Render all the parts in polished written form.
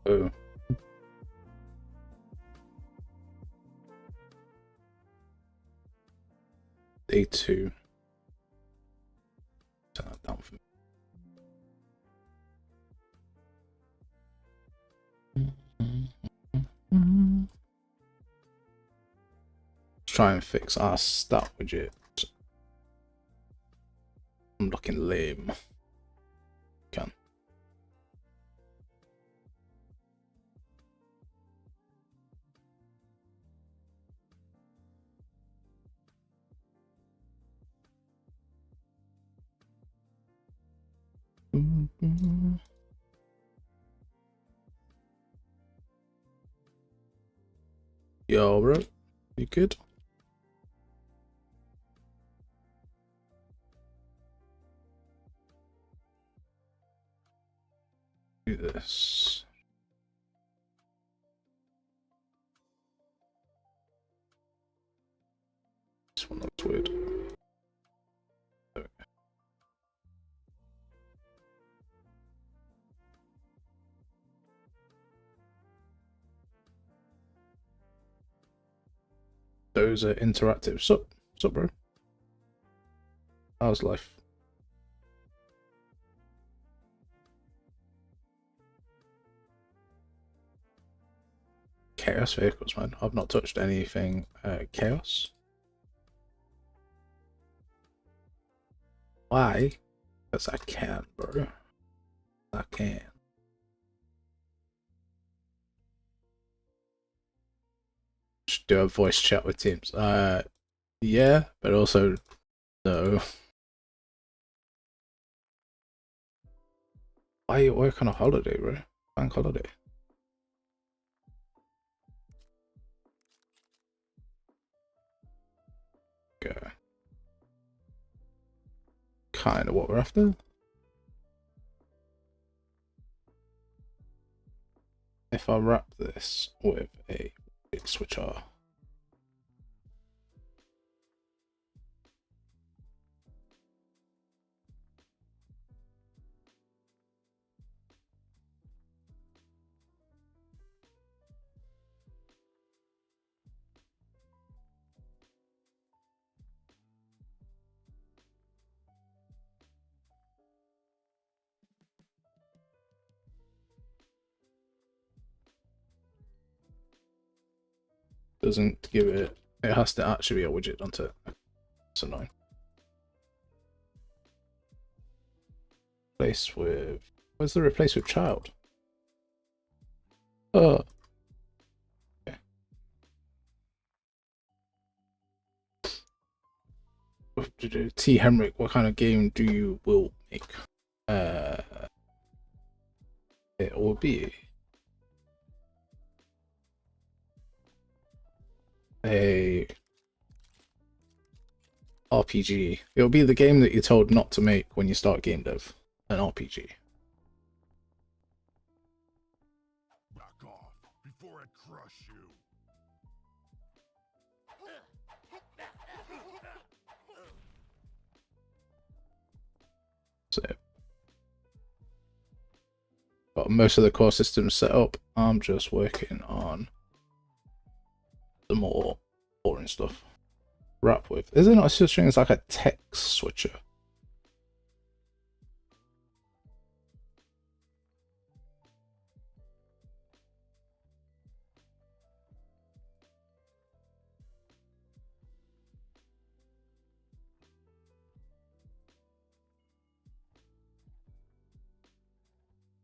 Oh, day two. Turn that down for me. Let's try and fix our stat widget. I'm looking lame. Can. Yo, bro, you good? Do this. This one looks weird. Those are interactive. Sup, bro? How's life? Chaos vehicles, man. I've not touched anything chaos. Why? Because I can, bro. I can. Just do a voice chat with teams. Yeah, but also no. Why are you working on a holiday, bro? Bank holiday. Okay. Kind of what we're after. If I wrap this with a switcher. Doesn't give it. It has to actually be a widget, doesn't it? It's annoying. Replace with. Where's the replace with child? Oh. Okay. T. Henrik, what kind of game do you will make? It will be a RPG. It'll be the game that you're told not to make when you start game dev. An RPG. Back off before I crush you. So, got most of the core systems set up. I'm just working on the more boring stuff. Wrap with. Is it not such thing as like a text switcher?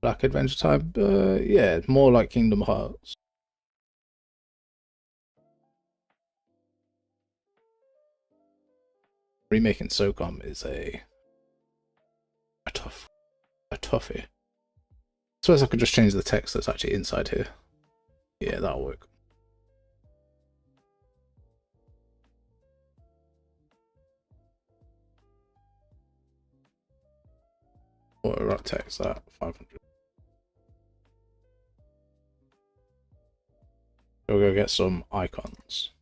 Black Adventure Time? Yeah, more like Kingdom Hearts. Remaking SOCOM is a toughie. I suppose I could just change the text that's actually inside here. Yeah, that'll work. What wrap text at 500. We'll go get some icons.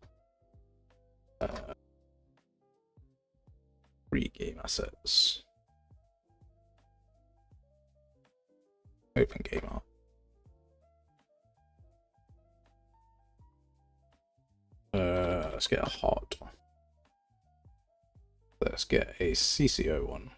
Free game assets. Open game art. Let's get a heart. Let's get a CCO one.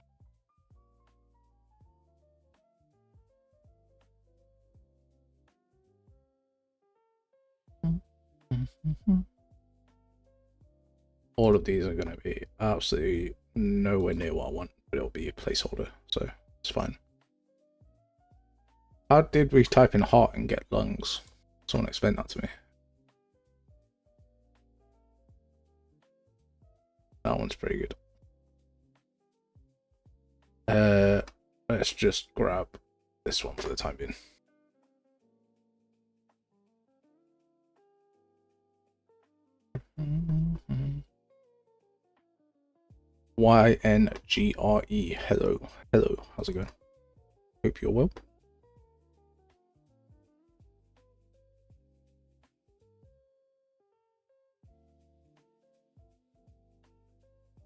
All of these are going to be absolutely nowhere near what I want, but it'll be a placeholder, so it's fine. How did we type in heart and get lungs? Someone explain that to me. That one's pretty good. Let's just grab this one for the time being. YNGRE. Hello. Hello. How's it going? Hope you're well.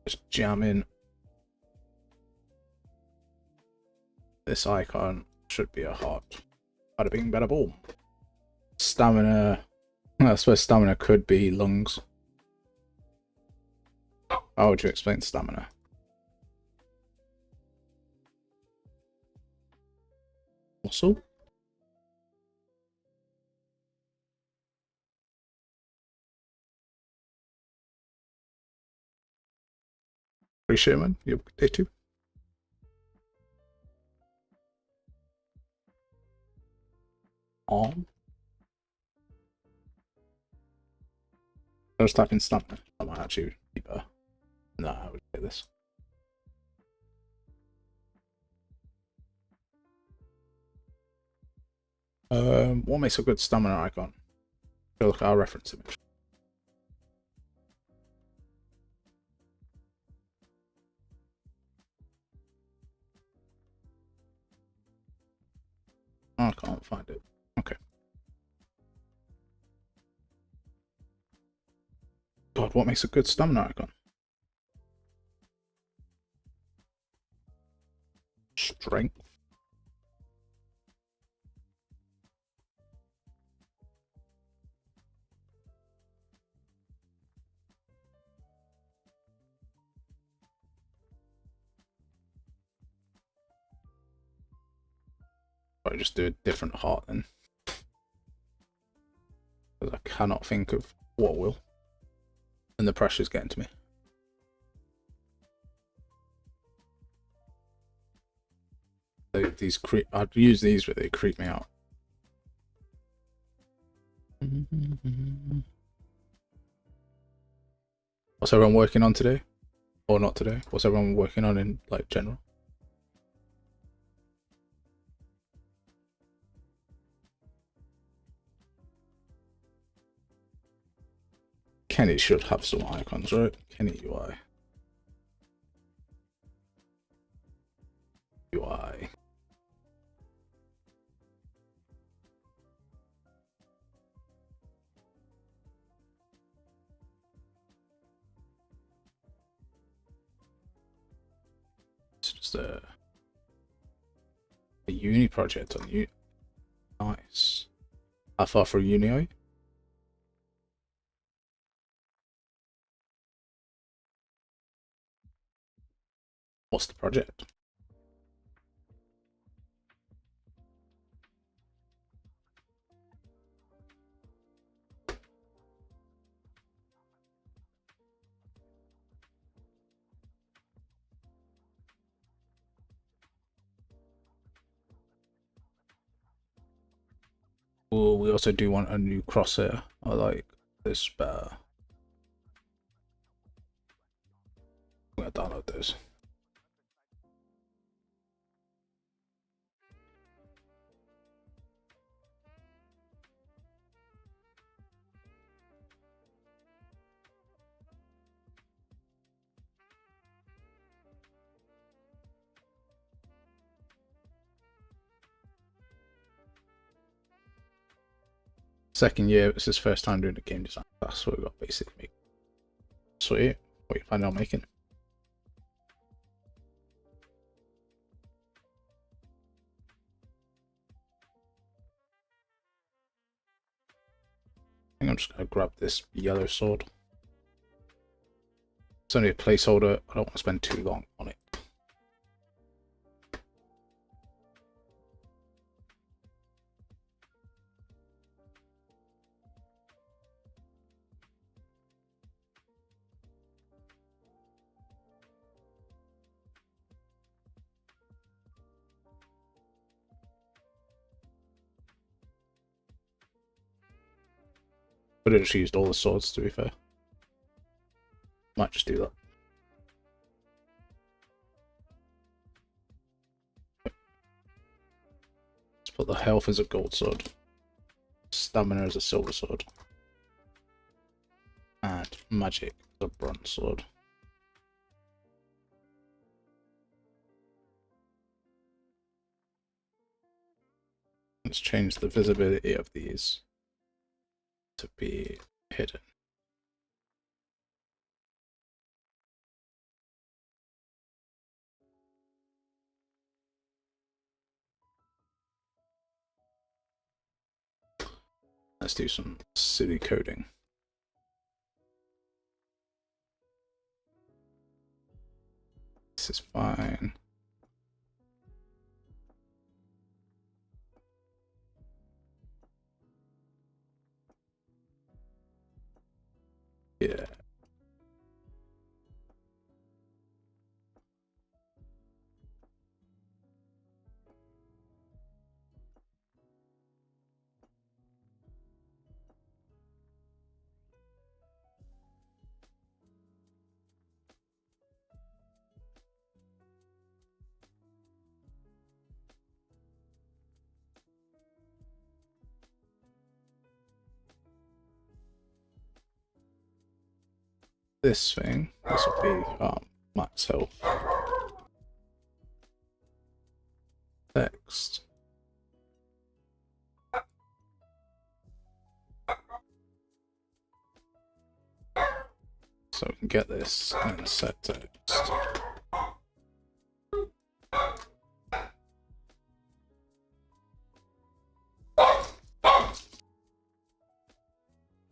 Just jam in. This icon should be a heart. Bada bing, bada boom. Stamina. I suppose stamina could be lungs. How would you explain stamina? Muscle? Appreciate it, man. You have a good day too. Arm. I was typing stamina. I might actually be better. No, I would get this. What makes a good stamina icon? Go look at our reference image. I can't find it. Okay. God, what makes a good stamina icon? Strength. I just do a different heart then. Because I cannot think of what will. And the pressure's getting to me. These I'd use these, but they creep me out. What's everyone working on today? Or not today? What's everyone working on in like general? Kenny should have some icons, right? Kenny UI. UI. It's just a uni project on you. Nice. How far for uni are you? What's the project? Oh, we also do want a new crosshair. I like this better. I'm gonna download those. Second year, it's his first time doing the game design. That's what we got basically. Sweet. What are you planning on making? I think I'm just gonna grab this yellow sword. It's only a placeholder. I don't want to spend too long on it. But I just used all the swords, to be fair. Might just do that. Let's put the health as a gold sword. Stamina as a silver sword. And magic as a bronze sword. Let's change the visibility of these to be hidden. Let's do some silly coding. This is fine. Yeah. This thing, this will be max health. Text. So we can get this and set text.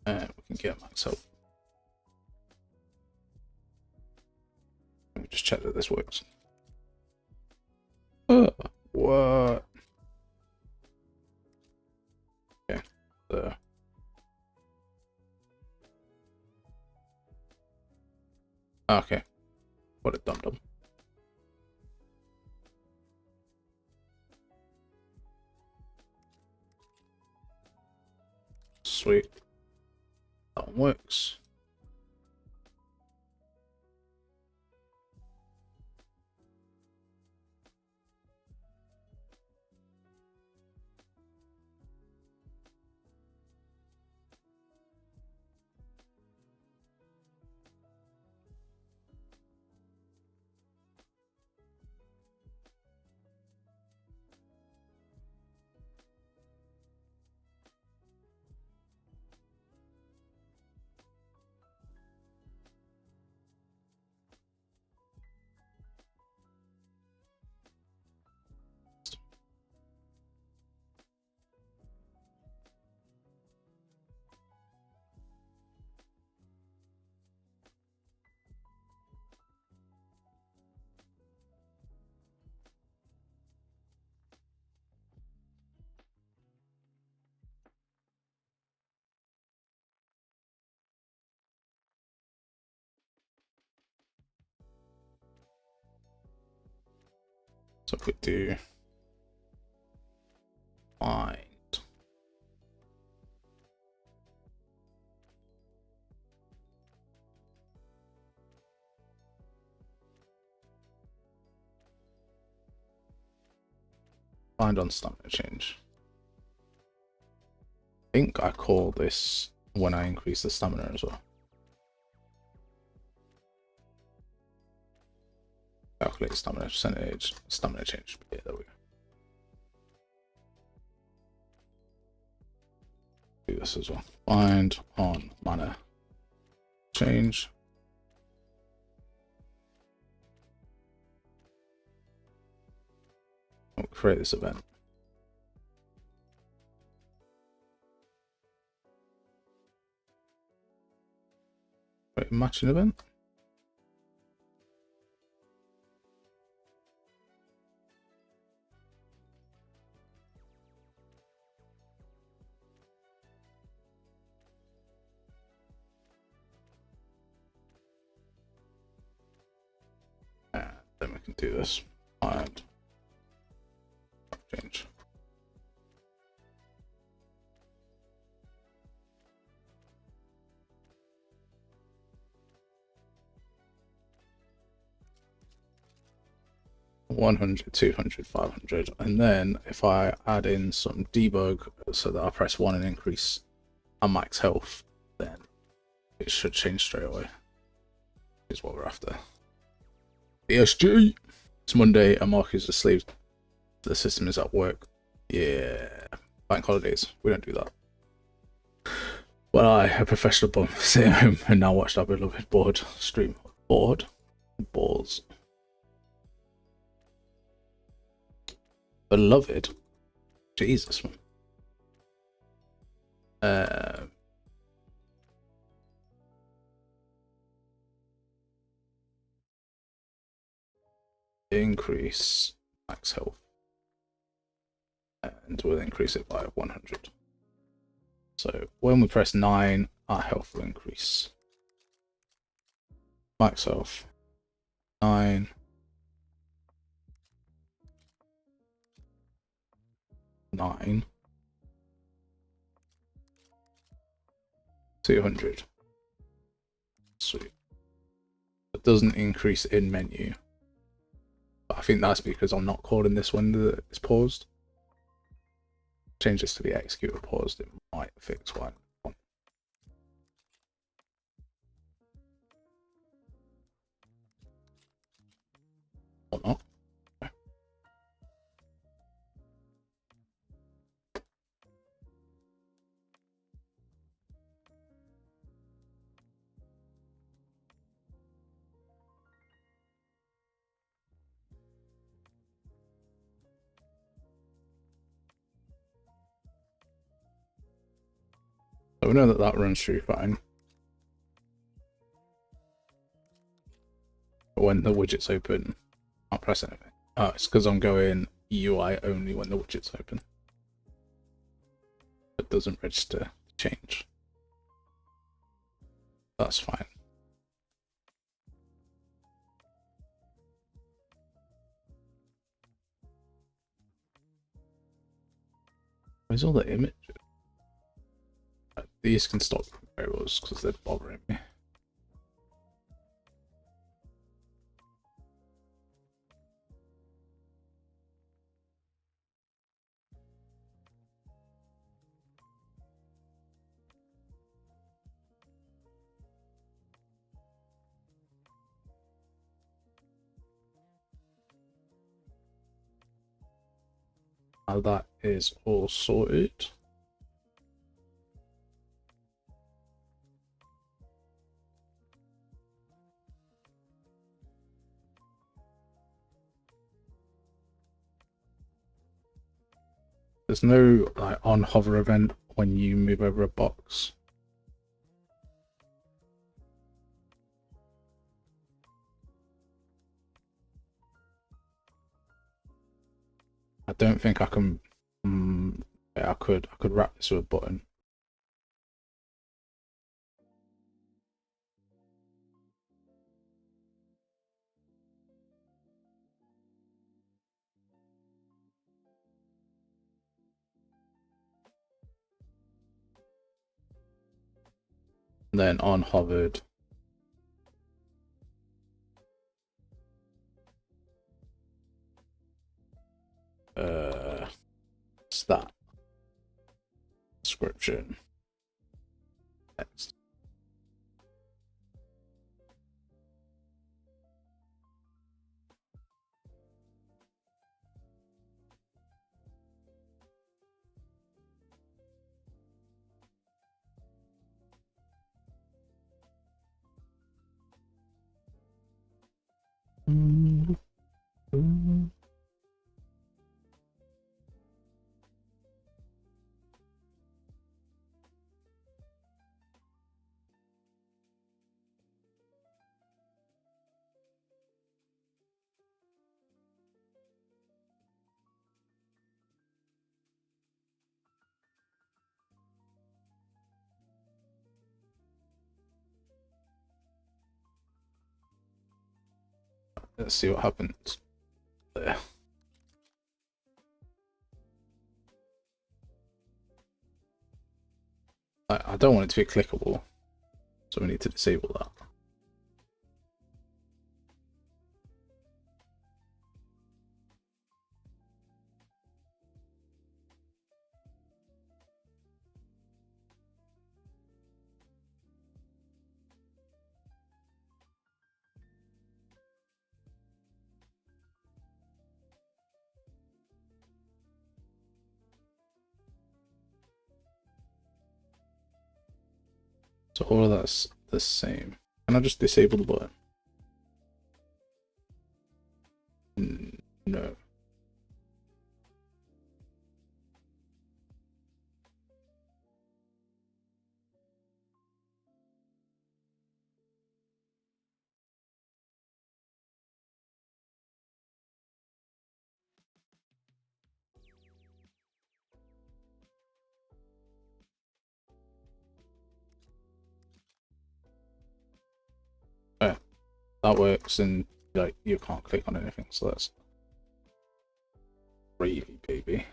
And we can get max health. Let me just check that this works. What? Okay, there. Okay, what a dum dum. Sweet. That one works. So if we do find on stamina change. I think I call this when I increase the stamina as well. Calculate stamina percentage, stamina change. Yeah, there we go. Do this as well. Find on mana change. We'll create this event. Create a matching event. can do this and change. $100, $200, $500, and then if I add in some debug so that I press 1 and increase our max health, then it should change straight away. Is what we're after. ESG. It's Monday and Mark is asleep. The system is at work. Yeah, bank holidays. We don't do that. Well, I, a professional bum, sit at home and now watched our beloved board stream. Board? Balls. Beloved? Jesus, man. Increase max health. And we'll increase it by 100. So when we press 9, our health will increase. Max health 9. 9. 200. Sweet. It doesn't increase in menu. But I think that's because I'm not calling this window that is paused. Change this to the execute paused, it might fix one. Or not. So we know that that runs through fine. But when the widget's open, I'll press anything. Oh, it's because I'm going UI only when the widget's open. It doesn't register change. That's fine. Where's all the images? These can stop variables because they're bothering me. Now that is all sorted. There's no like on hover event when you move over a box. I don't think I can. Yeah, I could wrap this with a button. And then on hovered. Stat. Description. Text. Let's see what happens there. I don't want it to be clickable, so we need to disable that. So all of that's the same. Can I just disable the button? No. Yeah, that works, and like you can't click on anything, so that's gravy, baby.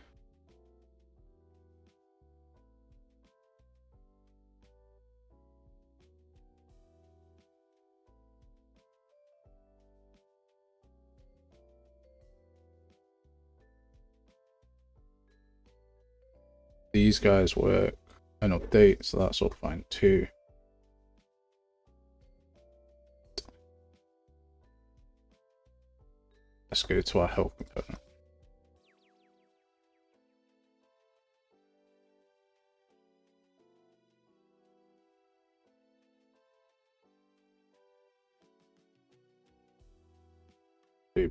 These guys work and update, so that's all fine too. Let's go to our health component.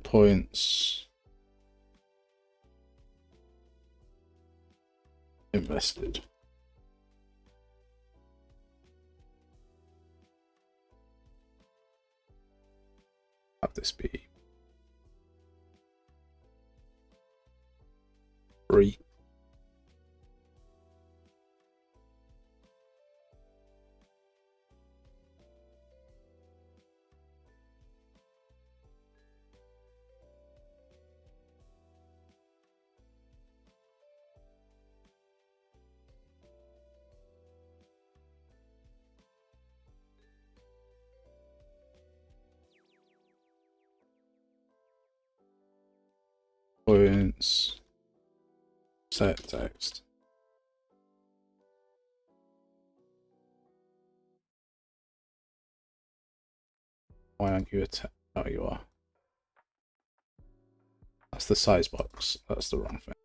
Points invested. Have this be free. Points. Set text. Why aren't you attack? Oh, you are. That's the size box. That's the wrong thing.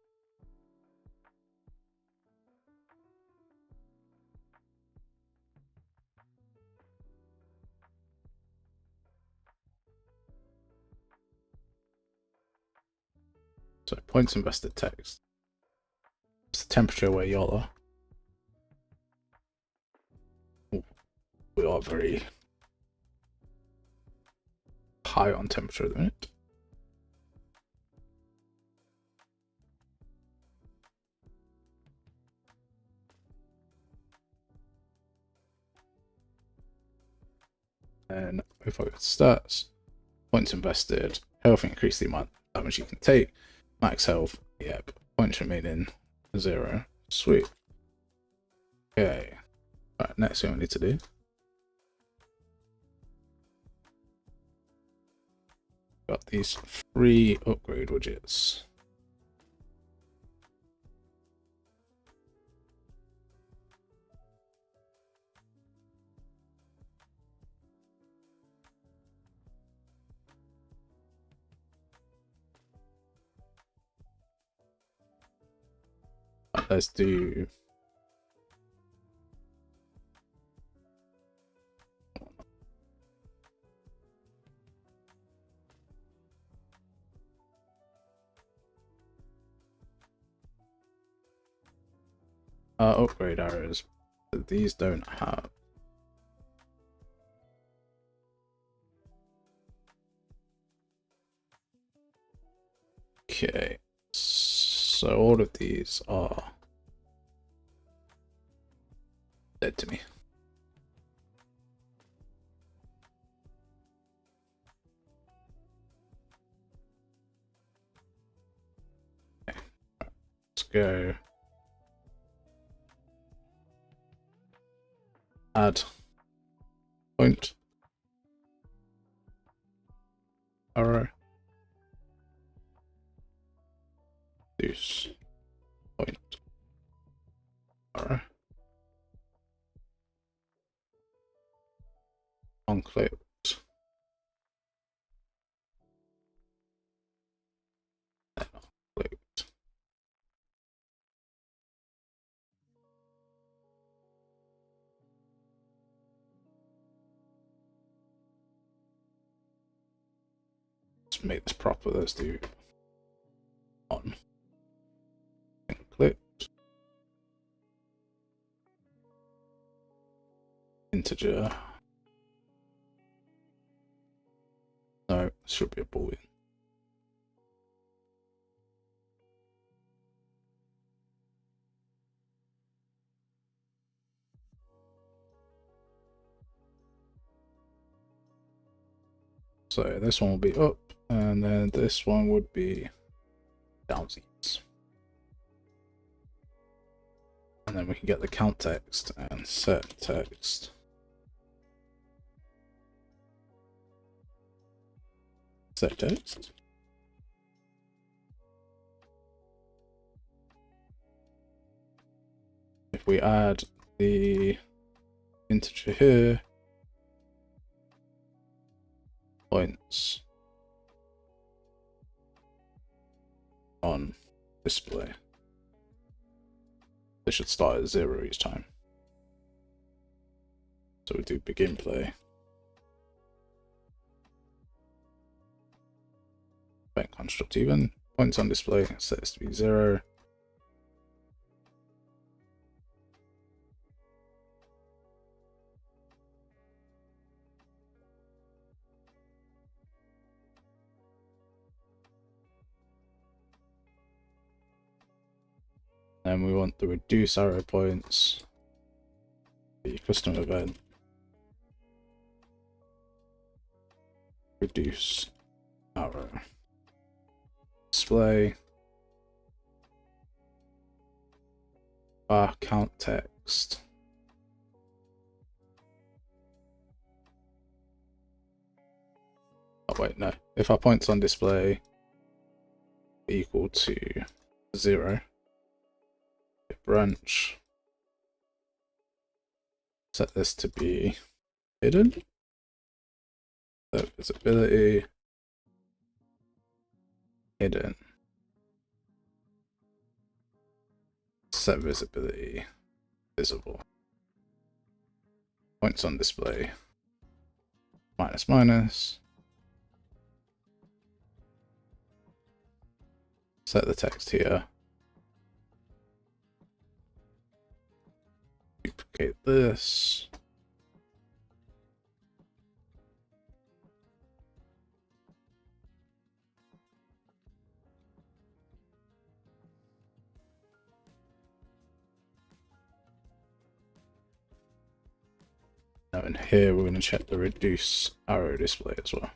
So points invested text. It's the temperature where y'all are. Ooh, we are very high on temperature at the minute. And if I go to stats, points invested, health increase the amount of damage you can take, max health, yep, points remaining 0. Sweet. Okay. Alright, next thing we need to do. Got these free upgrade widgets. Let's do upgrade arrows. These don't have. Okay, so all of these are dead to me. go add point arrow reduce point arrow on clicked. Clicked. Let's make this proper. Let's do on and clicked integer. No, it should be a boolean. So this one will be up, and then this one would be downsies. And then we can get the count text and set text. Set text. If we add the integer here, points on display. They should start at 0 each time. So we do begin play. Event construct even. Points on display, set this to be 0. Then we want the reduce arrow points, the custom event, reduce arrow display, bar count text, oh wait, no, if our points on display equal to 0, branch, set this to be hidden, set visibility hidden, set visibility visible, points on display minus minus, set the text here, duplicate this, now in here we're going to check the reduce arrow display as well.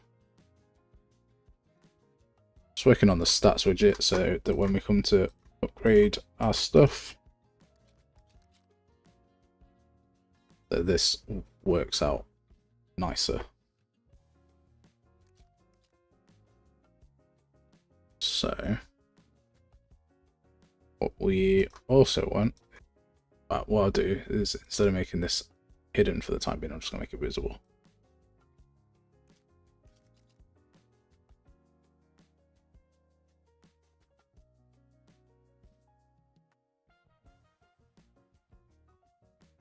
Just working on the stats widget so that when we come to upgrade our stuff, that this works out nicer. So what we also want, what I'll do is instead of making this hidden for the time being, I'm just going to make it visible.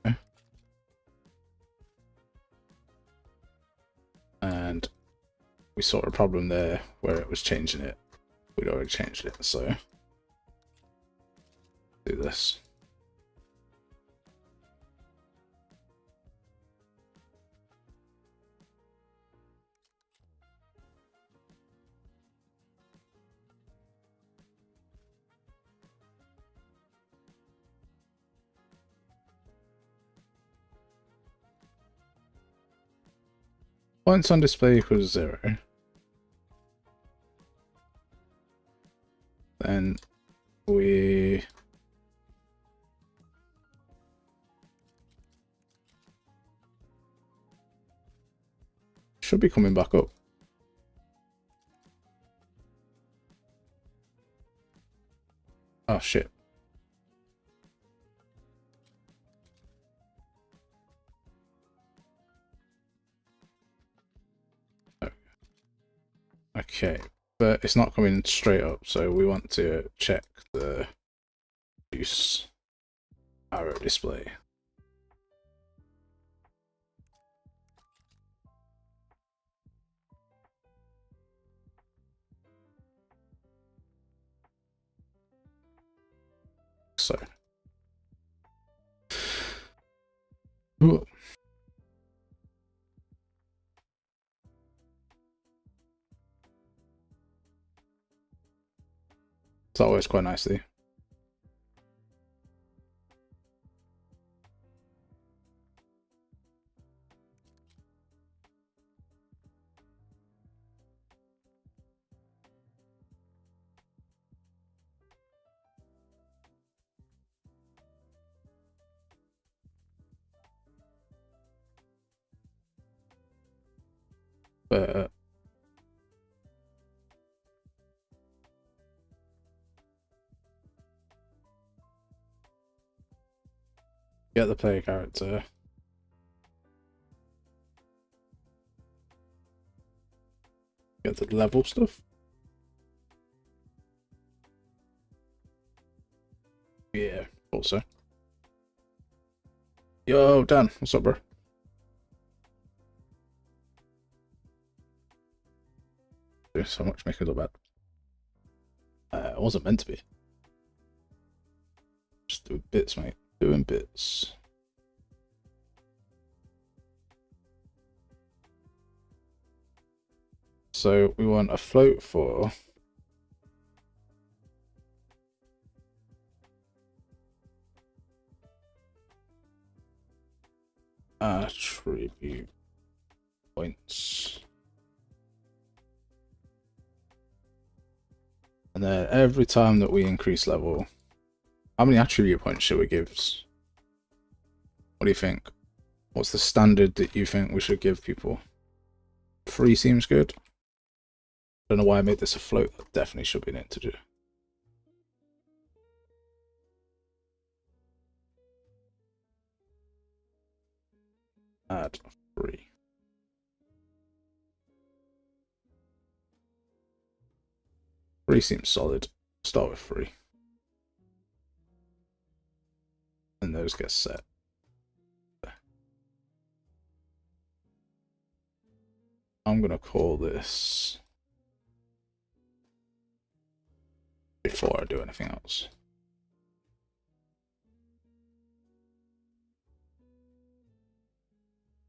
Okay. And we saw a problem there where it was changing it. We'd already changed it, so do this. Points on display equals 0. Then we Should be coming back up. Oh shit. Okay, but it's not coming straight up, so we want to check the use arrow display. So, ooh. It's always quite nicely. But get the player character. Get the level stuff. Yeah, also. Yo, Dan, what's up, bro? There's so much making it look bad. It wasn't meant to be. Just doing bits, mate. Doing bits. So we want a float for attribute points. And then every time that we increase level, how many attribute points should we give? What do you think? What's the standard that you think we should give people? 3 seems good. Don't know why I made this a float. That definitely should be an integer. Add 3. Three seems solid. Start with 3. And those get set. I'm gonna call this before I do anything else.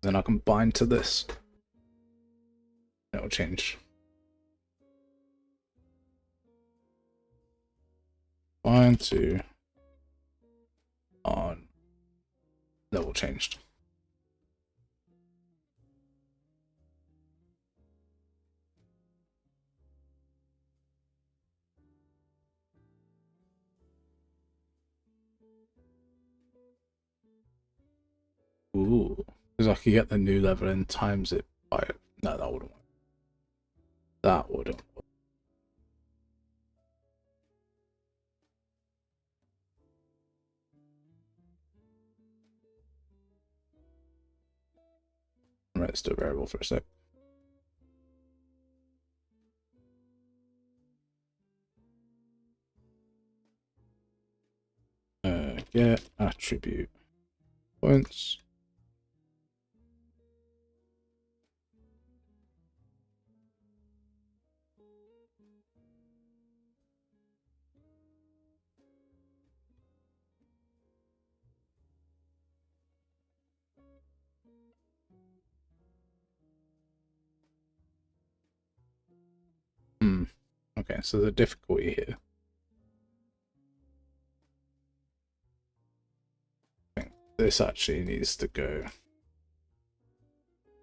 Then I can bind to this. It'll change. Bind to on level changed. Ooh, because I could get the new level and times it by. No, that wouldn't work. That wouldn't work. Right, let's do a variable for a sec. Get attribute points. Okay, so the difficulty here. I think this actually needs to go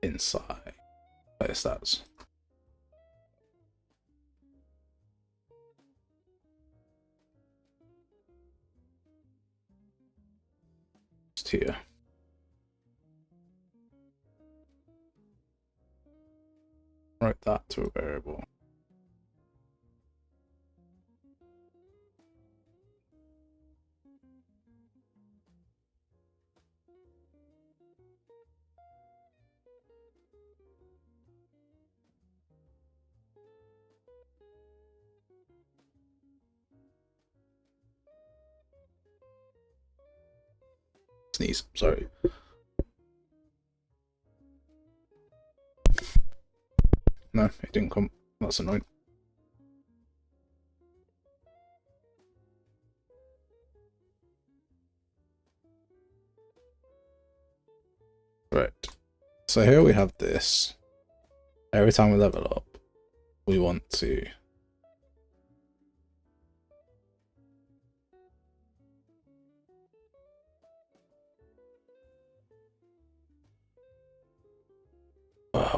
inside player stats. Just here. write that to a variable. Sneeze, sorry. No, it didn't come. That's annoying. Right. So here we have this. Every time we level up, we want to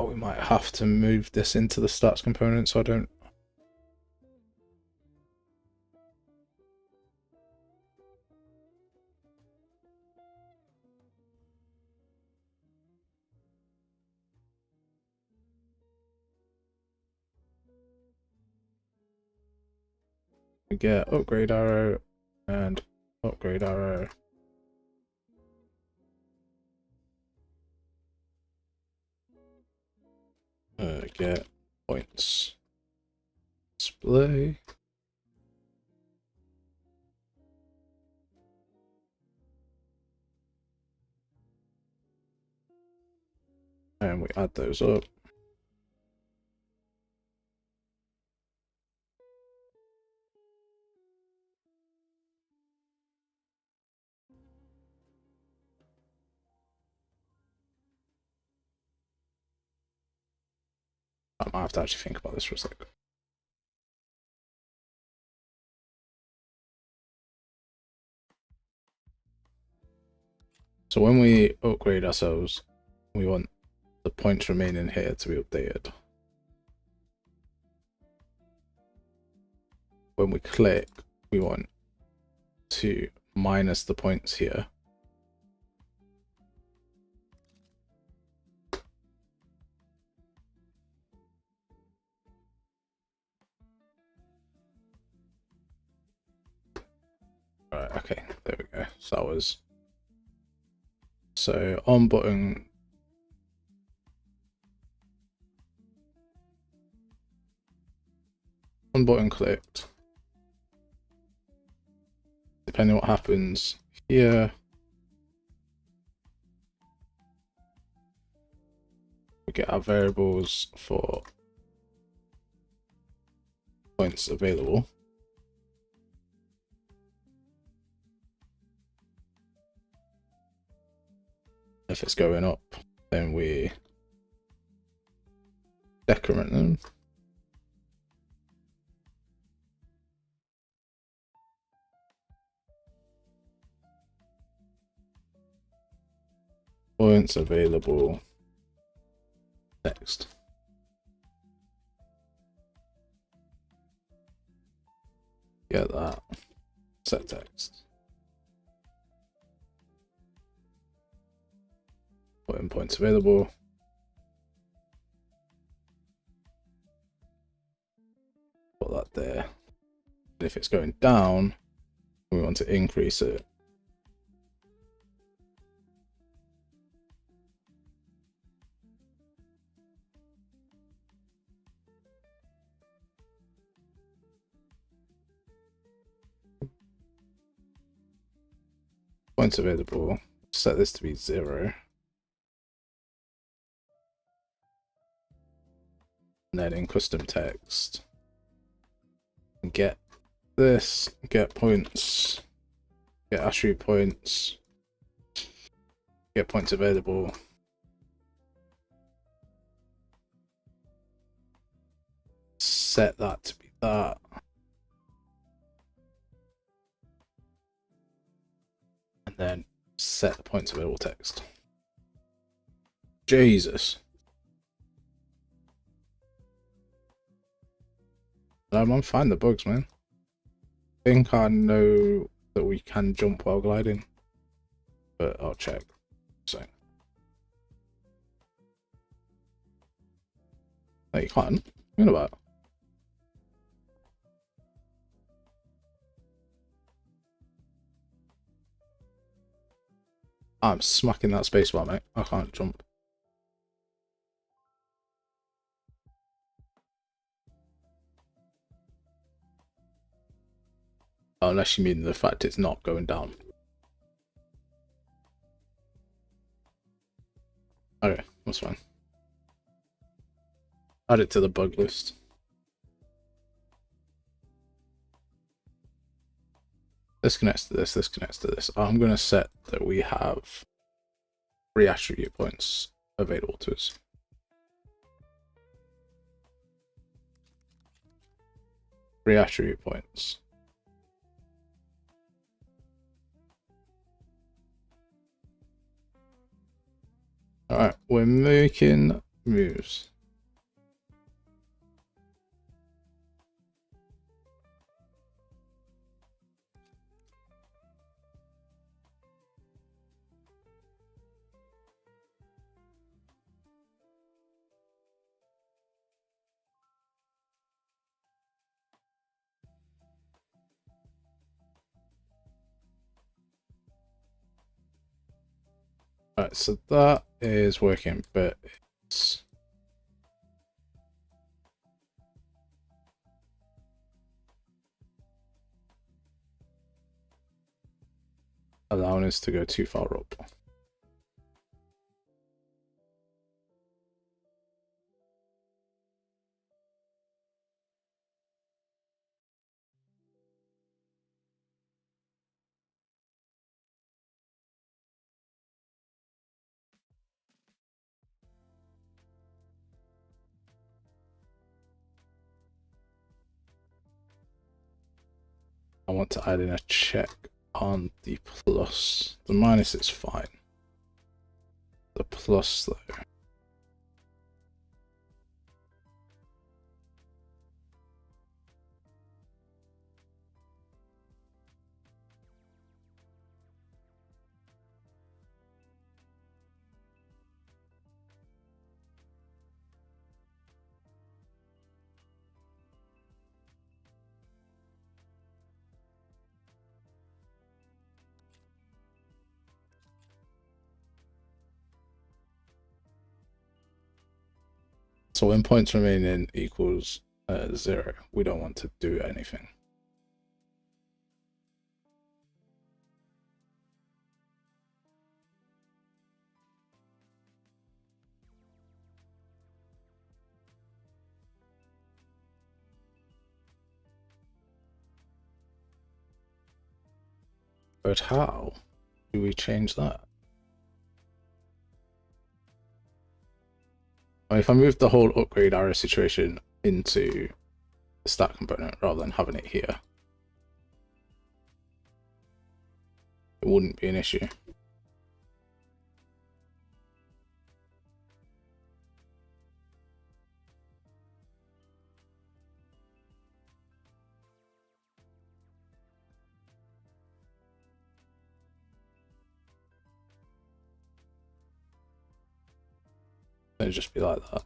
we might have to move this into the stats component so I don't. We get upgrade arrow and upgrade arrow. Get points. Display. And we add those up. I might have to actually think about this for a second. So when we upgrade ourselves, we want the points remaining here to be updated. When we click, we want to minus the points here. Right, okay, there we go. So that was on button clicked. Depending on what happens here, we get our variables for points available. If it's going up, then we decrement them. Points available text. Get that. Set text. Put in points available. Put that there. And if it's going down, we want to increase it. Points available. Set this to be 0. And then in custom text, get this, get points, get attribute points, get points available. Set that to be that. And then set the points available text. Jesus. I'm fine the bugs, man. I think I know that we can jump while gliding, but I'll check. So No, you can't. What about? I'm smacking that spacebar, mate. I can't jump. Unless you mean the fact it's not going down. Okay, that's fine. Add it to the bug list. This connects to this, this connects to this. I'm going to set that we have 3 attribute points available to us. Three attribute points. Alright, we're making moves. Alright, so that is working, but it's allowing us to go too far up. I want to add in a check on the plus. The minus is fine. The plus though. So when points remaining equals 0, we don't want to do anything. But how do we change that? If I move the whole upgrade arrow situation into the stat component rather than having it here, it wouldn't be an issue. It'd just be like that.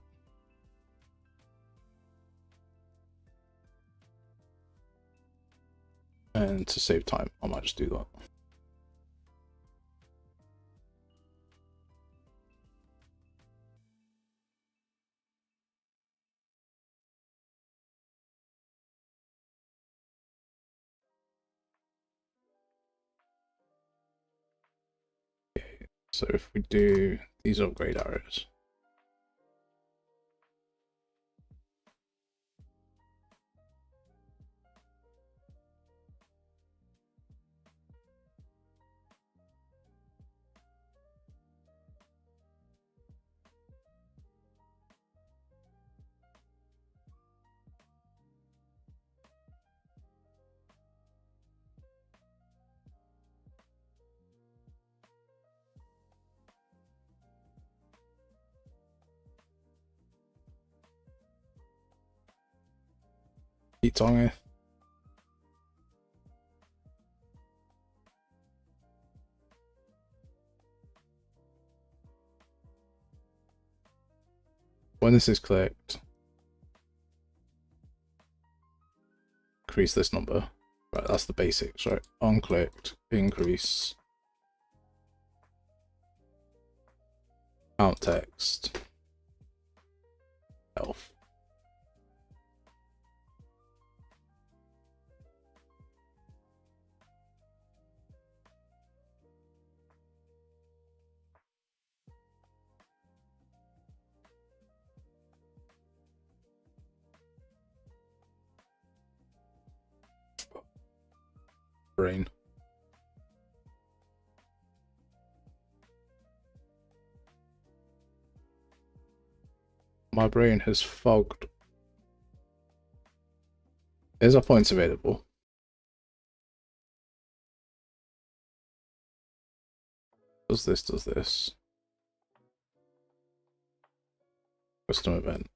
And to save time, I might just do that. Okay, so if we do these upgrade arrows, keep on here. When this is clicked, increase this number. Right, that's the basics, right? Unclicked, increase, count text, health. Brain. My brain has fogged. Is our points available? Does this. Custom event.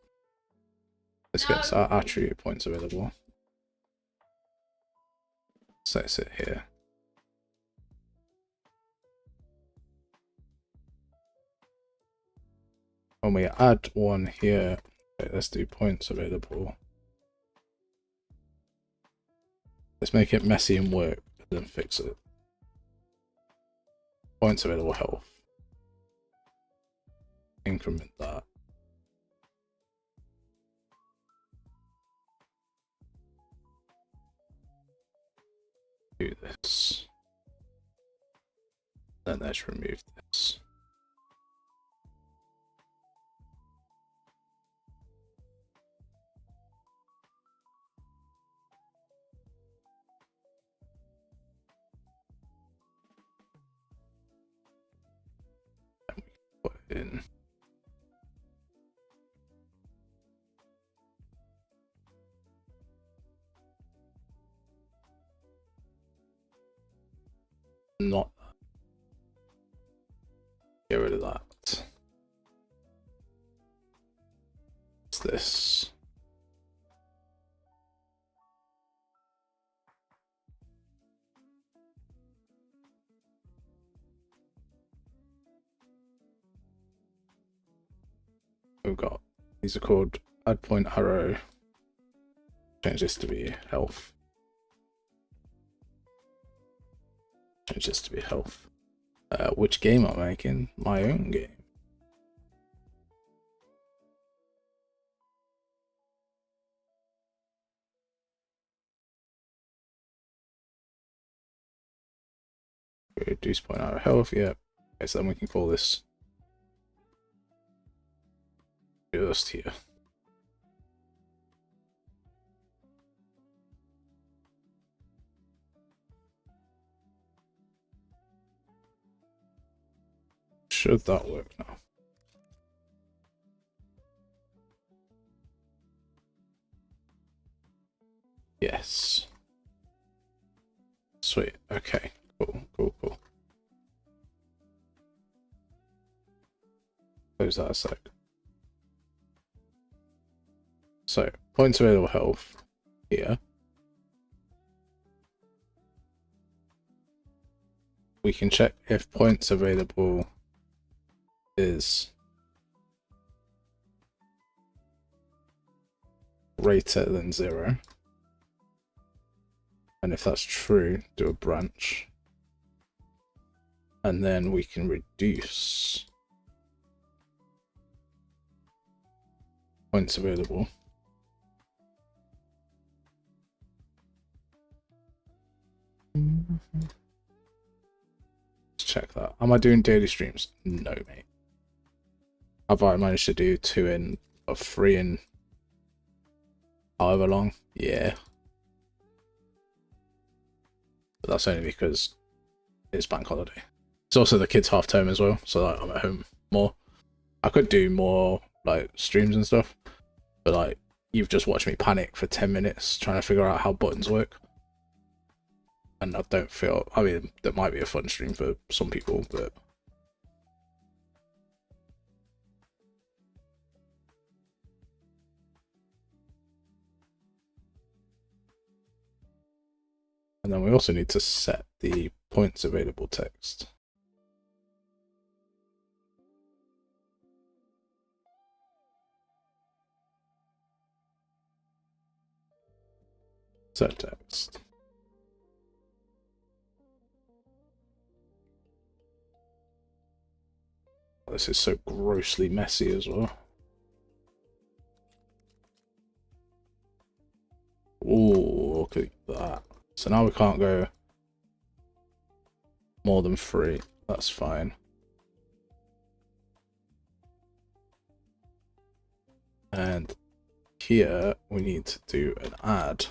This gets our attribute points available. Sets it here. When we add one here, let's do points available. Let's make it messy and work, and then fix it. Points available health. Increment that. Do this. Then let's remove this. Put in not get rid of that. What's this? We've got, these are called add point arrow. Change this to be health. Change this to be health. Which game I'm making? My own game. Reduce point arrow health, yeah. Okay, so then we can call this just here. Should that work now? Yes. Sweet. Okay. Cool. Close that a sec. So, points available health here. We can check if points available is greater than 0. And if that's true, do a branch. And then we can reduce points available. Let's check that. Am I doing daily streams? No, mate. Have I managed to do 2 in or 3 in however long? Yeah. But that's only because it's bank holiday. It's also the kids' half term as well, so like, I'm at home more. I could do more like streams and stuff, but like you've just watched me panic for 10 minutes trying to figure out how buttons work. And I don't feel, I mean, that might be a fun stream for some people, but and then we also need to set the points available text. Set text. This is so grossly messy as well. Ooh, look at that. So now we can't go more than 3. That's fine. And here we need to do an add.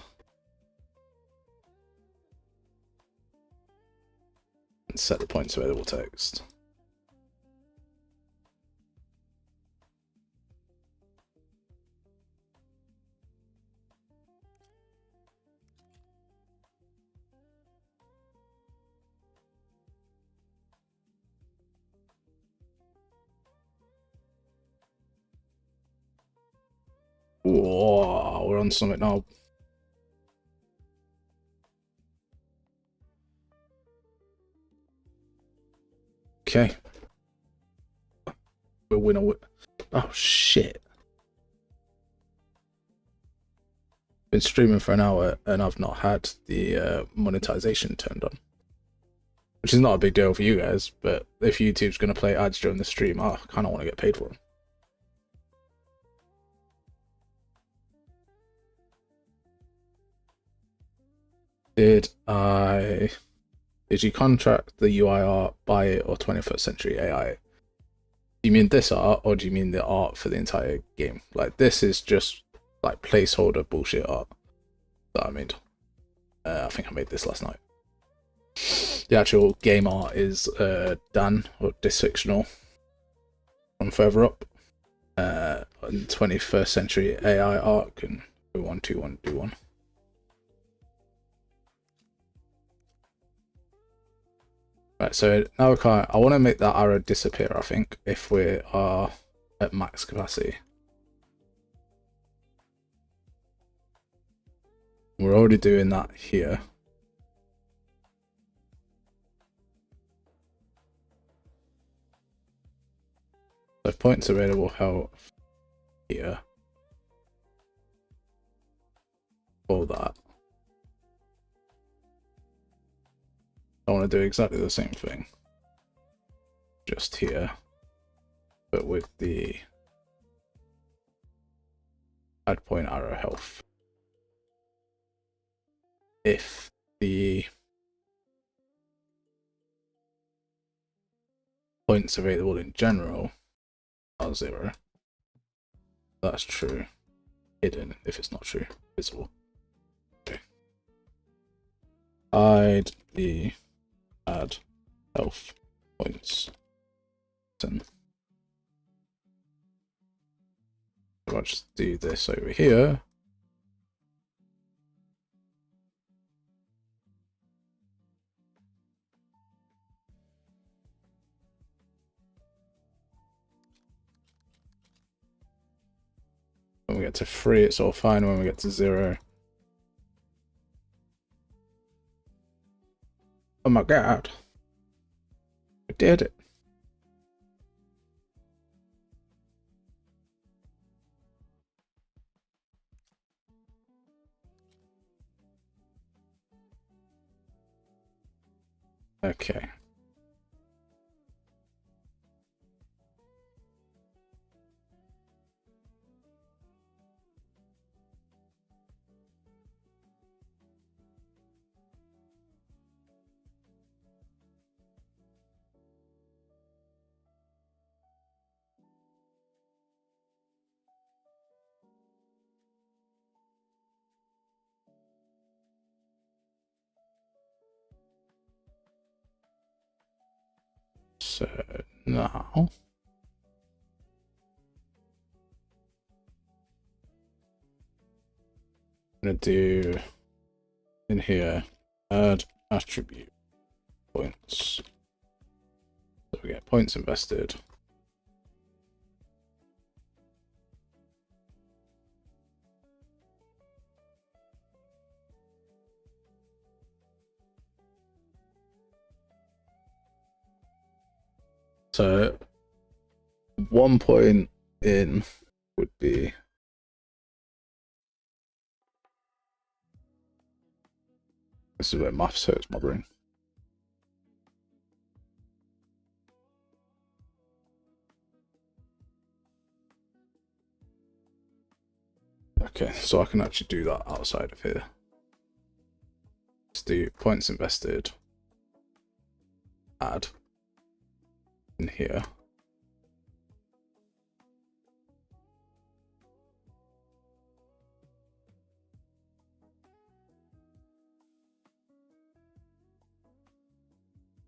And set the points available text. Whoa, we're on something now. Okay. We'll win a oh shit. Been streaming for an hour and I've not had the monetization turned on. Which is not a big deal for you guys, but if YouTube's gonna play ads during the stream, I kinda wanna get paid for them. Did you contract the UI art, buy it, or 21st Century AI? Do you mean this art, or do you mean the art for the entire game? Like, this is just like placeholder bullshit art that I made. I think I made this last night. The actual game art is Dan, or Dysfictional, from further up. 21st Century AI art can do 1, 2, 1, do 1. Right, so now I want to make that arrow disappear, I think, if we are at max capacity. We're already doing that here. So points available health here. All that. I want to do exactly the same thing, just here, but with the add point arrow health. If the points available in general are 0, that's true. Hidden if it's not true. Visible. Okay. Hide the add health points. And I'll just do this over here. When we get to 3, it's all fine. When we get to 0, oh my god, I did it. Okay. So now I'm gonna do in here add attribute points. So we get points invested. So 1 point in would be This is where maths hurts my brain. Okay, so I can actually do that outside of here. Let's do points invested. Add. In here.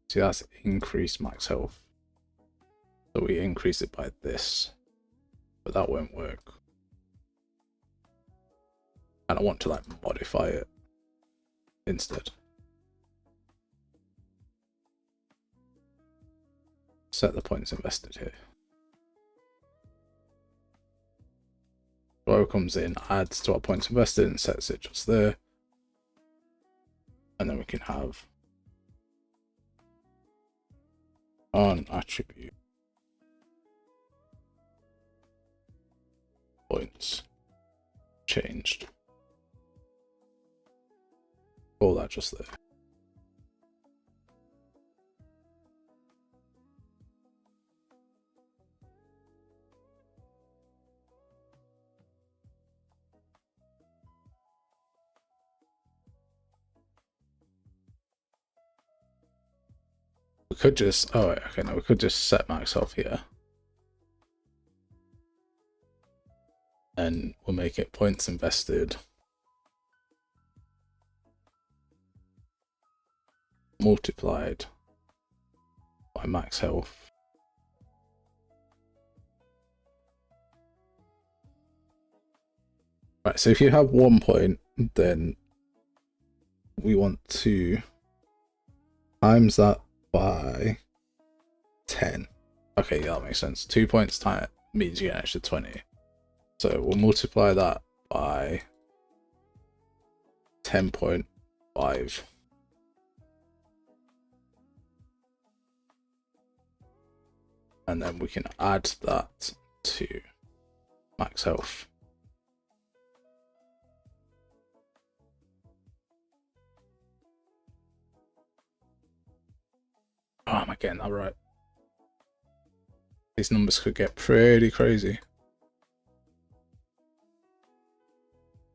See, that's increased max health. So we increase it by this, but that won't work. And I want to like modify it instead. Set the points invested here. Whoever comes in adds to our points invested and sets it just there. And then we can have on attribute points changed. All that just there. We could just, oh wait, okay, no, we could just set max health here. And we'll make it points invested multiplied by max health. Right, so if you have 1 point, then we want to times that by 10. Okay, yeah, that makes sense. 2 points time means you get an extra 20. So we'll multiply that by 10.5. And then we can add that to max health. Oh, am I getting that right? These numbers could get pretty crazy.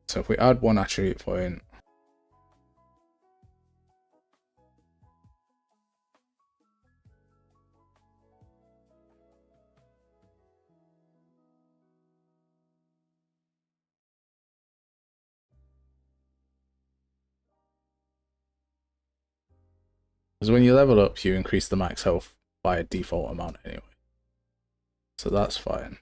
So if we add 1 attribute point, because when you level up, you increase the max health by a default amount anyway. So that's fine.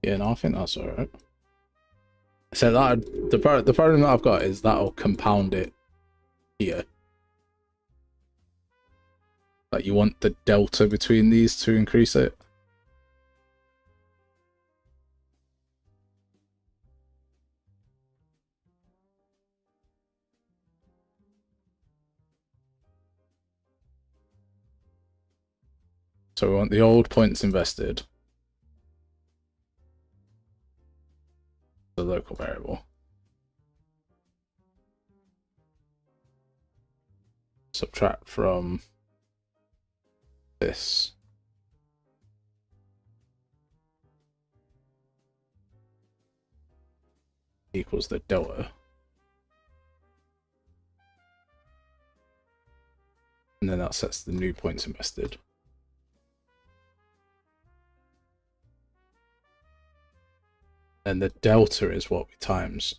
Yeah, no, I think that's alright. So that the problem that I've got is that'll compound it here. Like you want the delta between these to increase it. So we want the old points invested, the local variable. Subtract from this. Equals the delta. And then that sets the new points invested. And the delta is what we times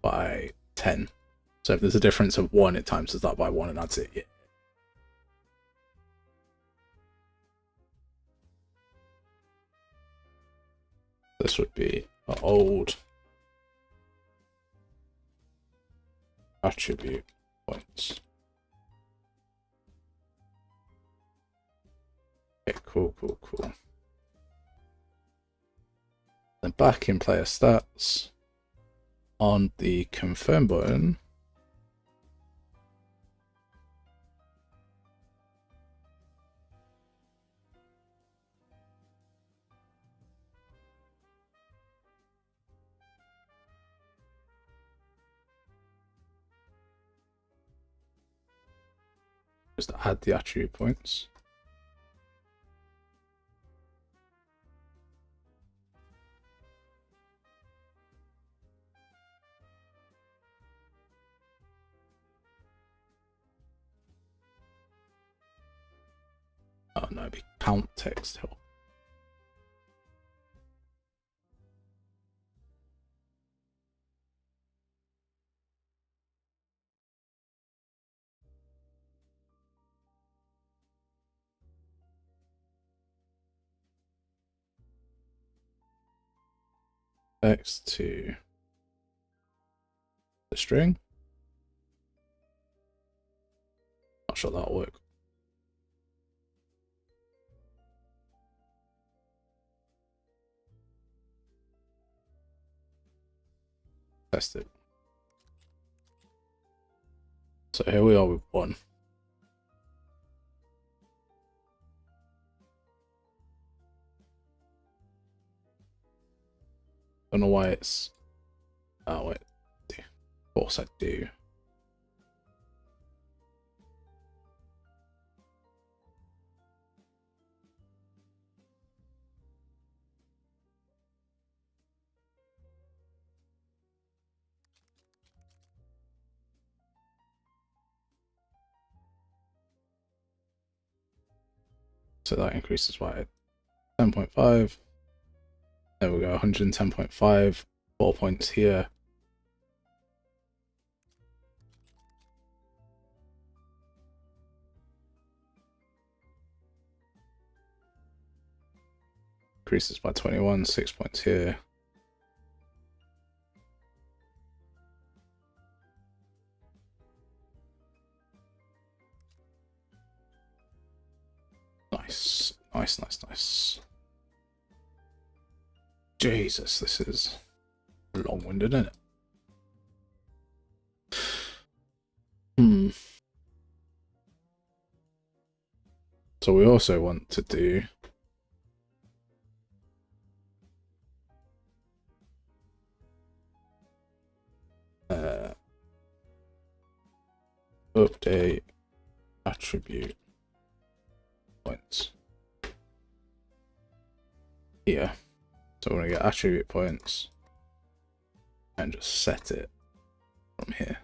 by 10. So if there's a difference of 1, it times that by 1 and adds it. Yeah. This would be our old attribute points. Okay, cool. Then back in player stats, on the confirm button, just add the attribute points. Oh no, it'd be count text help. Text to the string. Not sure that'll work. Test it. So here we are with 1. Don't know why it's. Oh wait, of course I do. So that increases by 10.5. There we go, 110.5. 4 points here. Increases by 21, 6 points here. Nice, nice, nice, nice. Jesus, this is long-winded, isn't it? So we also want to do update attribute points here. So we're going to get attribute points and just set it from here.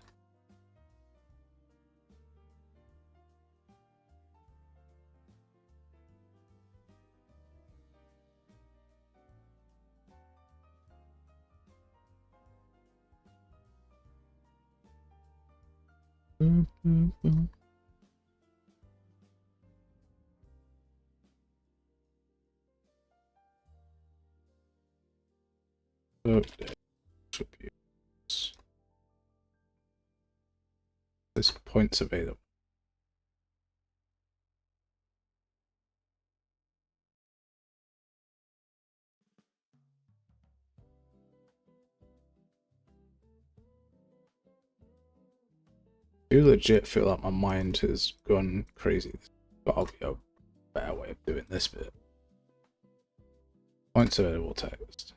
Update attributes. There's points available. I do legit feel like my mind has gone crazy. There's gotta be a better way of doing this bit. Points available text.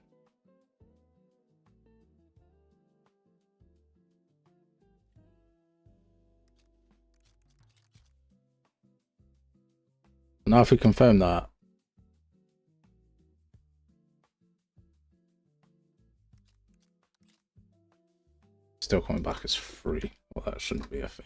Now if we confirm that, still coming back as free. Well, that shouldn't be a thing.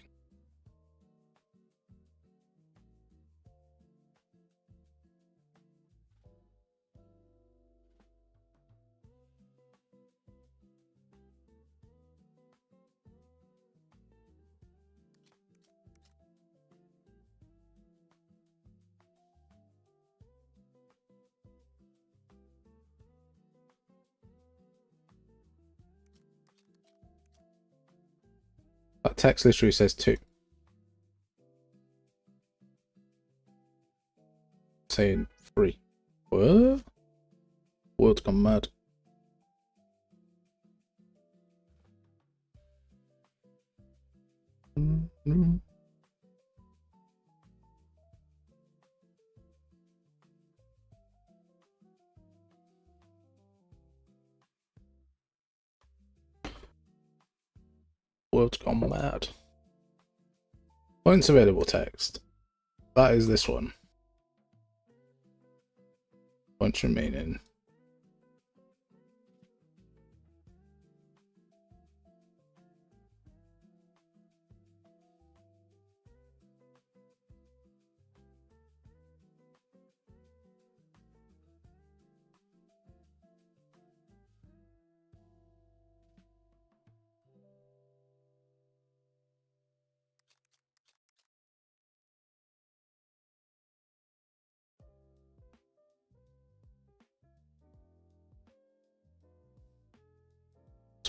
That text literally says 2. Saying 3. What? World's gone mad. World's gone mad. Points available text. That is this one. Points remaining.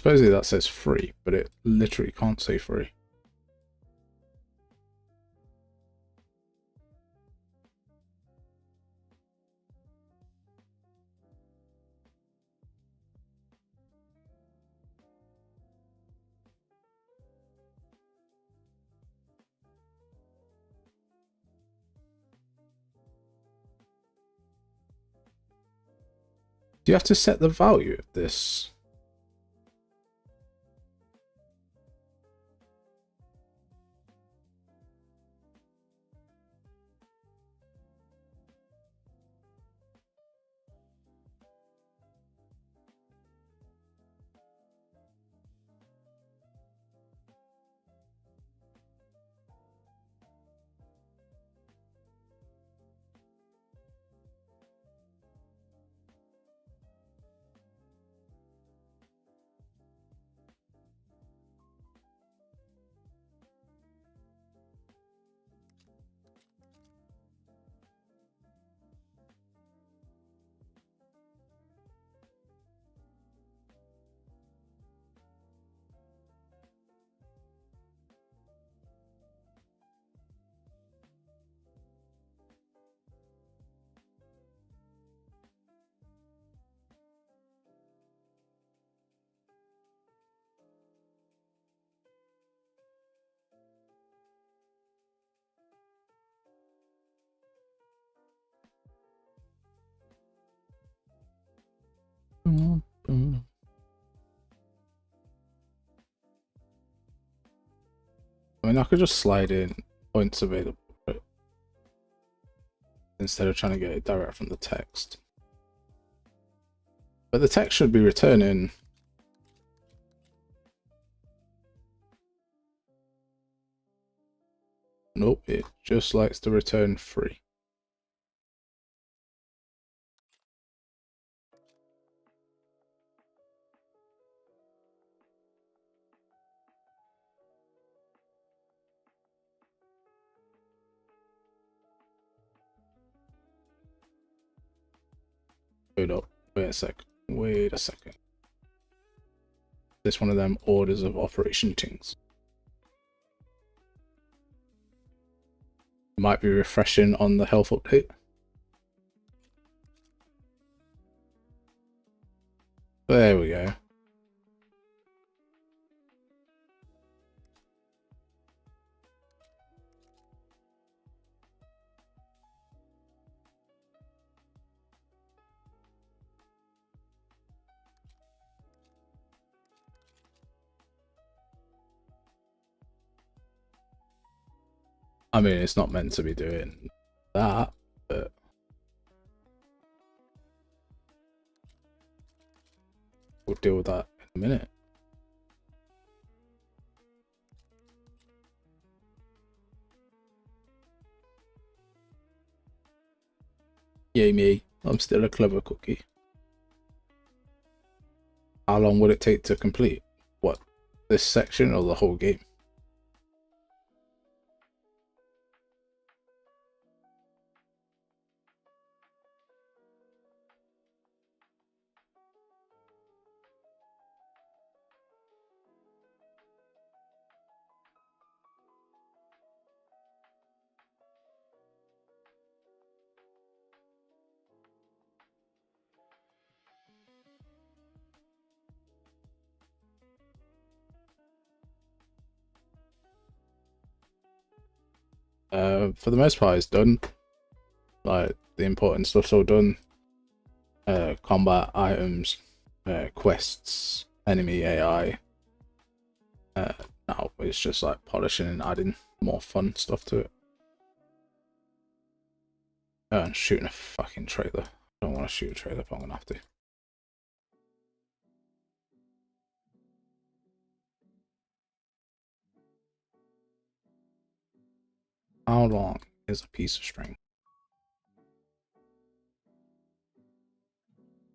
Supposedly that says free, but it literally can't say free. Do you have to set the value of this? I mean, I could just slide in points available, right? Instead of trying to get it direct from the text. But the text should be returning. Nope, it just likes to return free. Hold up. Wait a sec. Wait a second. This one of them orders of operation things. Might be refreshing on the health update. There we go. I mean, it's not meant to be doing that, but we'll deal with that in a minute. Yay me, I'm still a clever cookie. How long would it take to complete? What, this section or the whole game? For the most part, it's done. Like the important stuff's all done. Combat items, quests, enemy AI. Now it's just like polishing and adding more fun stuff to it. And shooting a fucking trailer. I don't want to shoot a trailer, but I'm gonna have to. How long is a piece of string?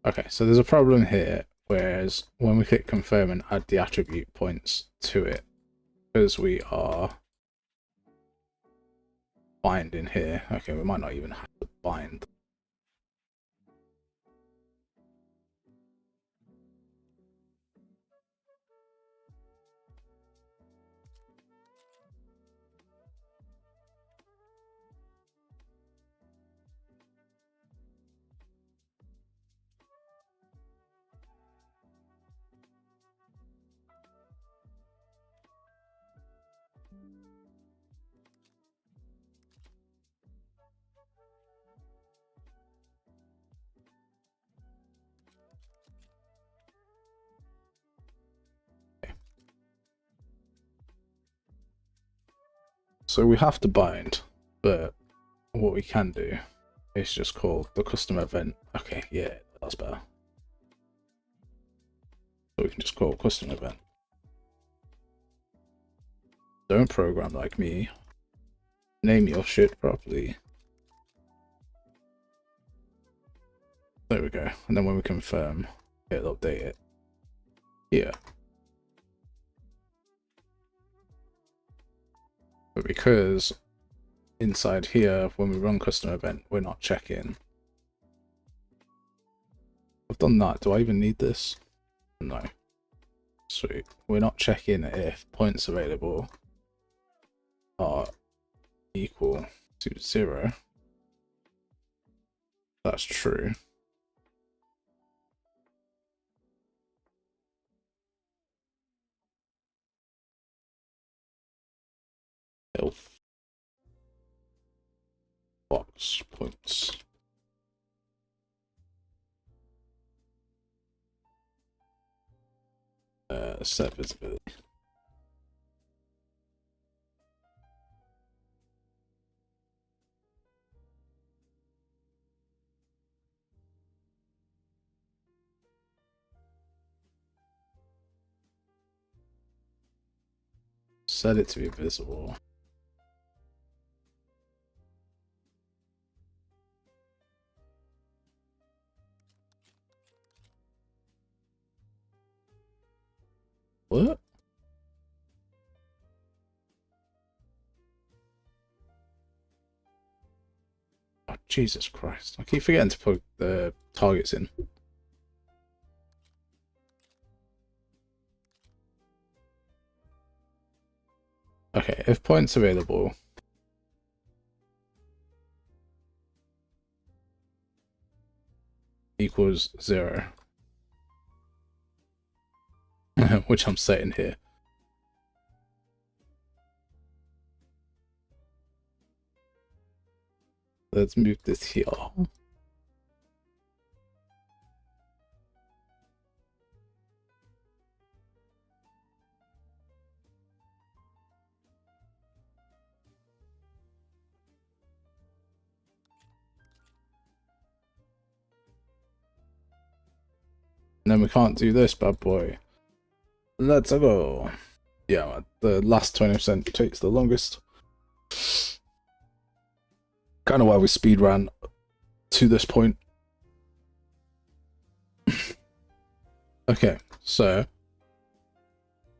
Okay, so there's a problem here, whereas when we click confirm and add the attribute points to it, because we are binding here, okay, we might not even have to bind. So we have to bind, but what we can do is just call the custom event. Okay, yeah, that's better. So we can just call custom event. Don't program like me. Name your shit properly. There we go. And then when we confirm, it'll update it. Yeah. But because inside here, when we run custom event, we're not checking. I've done that. Do I even need this? No. Sweet. We're not checking if points available are equal to 0. That's true. Health. Box points. Set visibility. Set it to be visible. What? Oh, Jesus Christ. I keep forgetting to put the targets in. Okay, if points available equals 0, which I'm setting here. Let's move this here. And then we can't do this bad boy. Let's go. Yeah, the last 20% takes the longest. Kind of why we speed ran to this point. Okay, so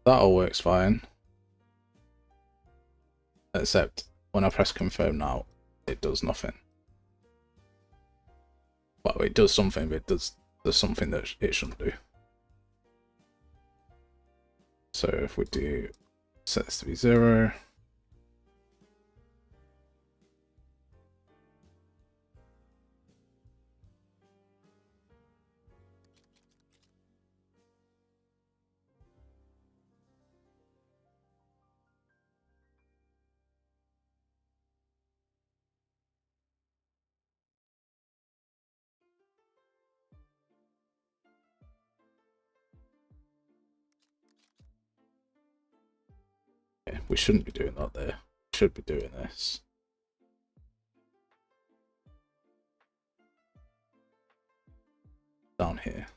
that all works fine. Except when I press confirm now, it does nothing. Well, it does something, but there's something that it shouldn't do. So if we do set this to be 0, We shouldn't be doing that there. We should be doing this. Down here.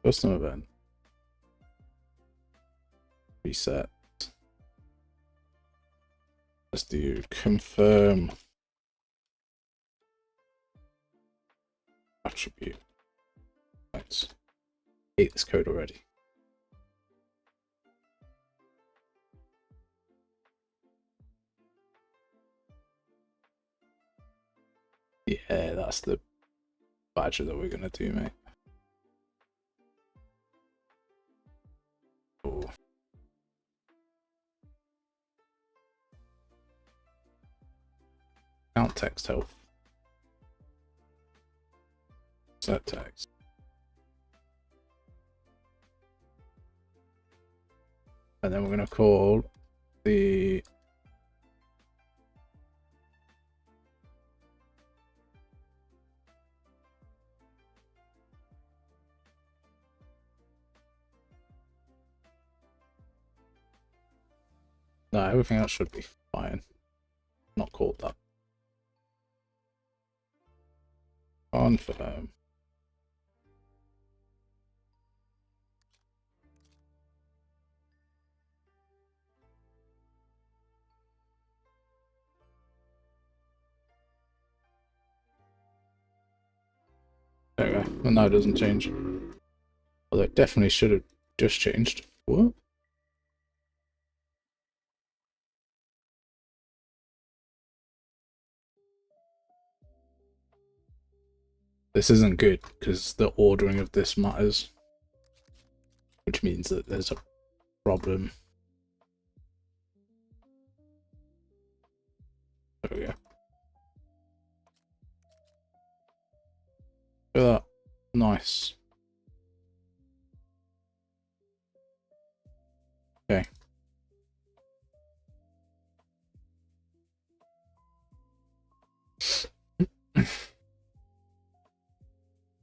Custom event. Reset. Let's do confirm attribute. Right. Hate this code already. Yeah, that's the badger that we're gonna do, mate. Oh. Count text health. Set text. And then we're gonna call the no, everything else should be fine. Not called that. Confirm. There we go. And now it doesn't change. Although it definitely should have just changed. What? This isn't good because the ordering of this matters, which means that there's a problem. There we go. Look at that. Nice. Okay.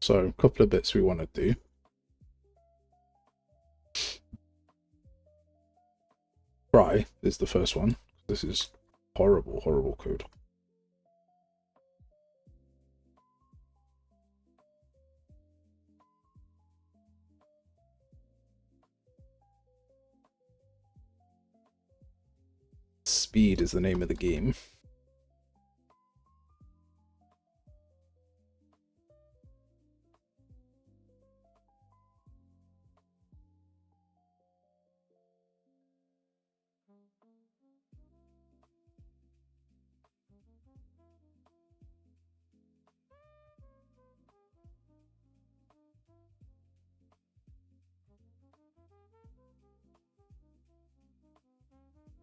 So a couple of bits we want to do. Try is the first one. This is horrible, horrible code. Speed is the name of the game.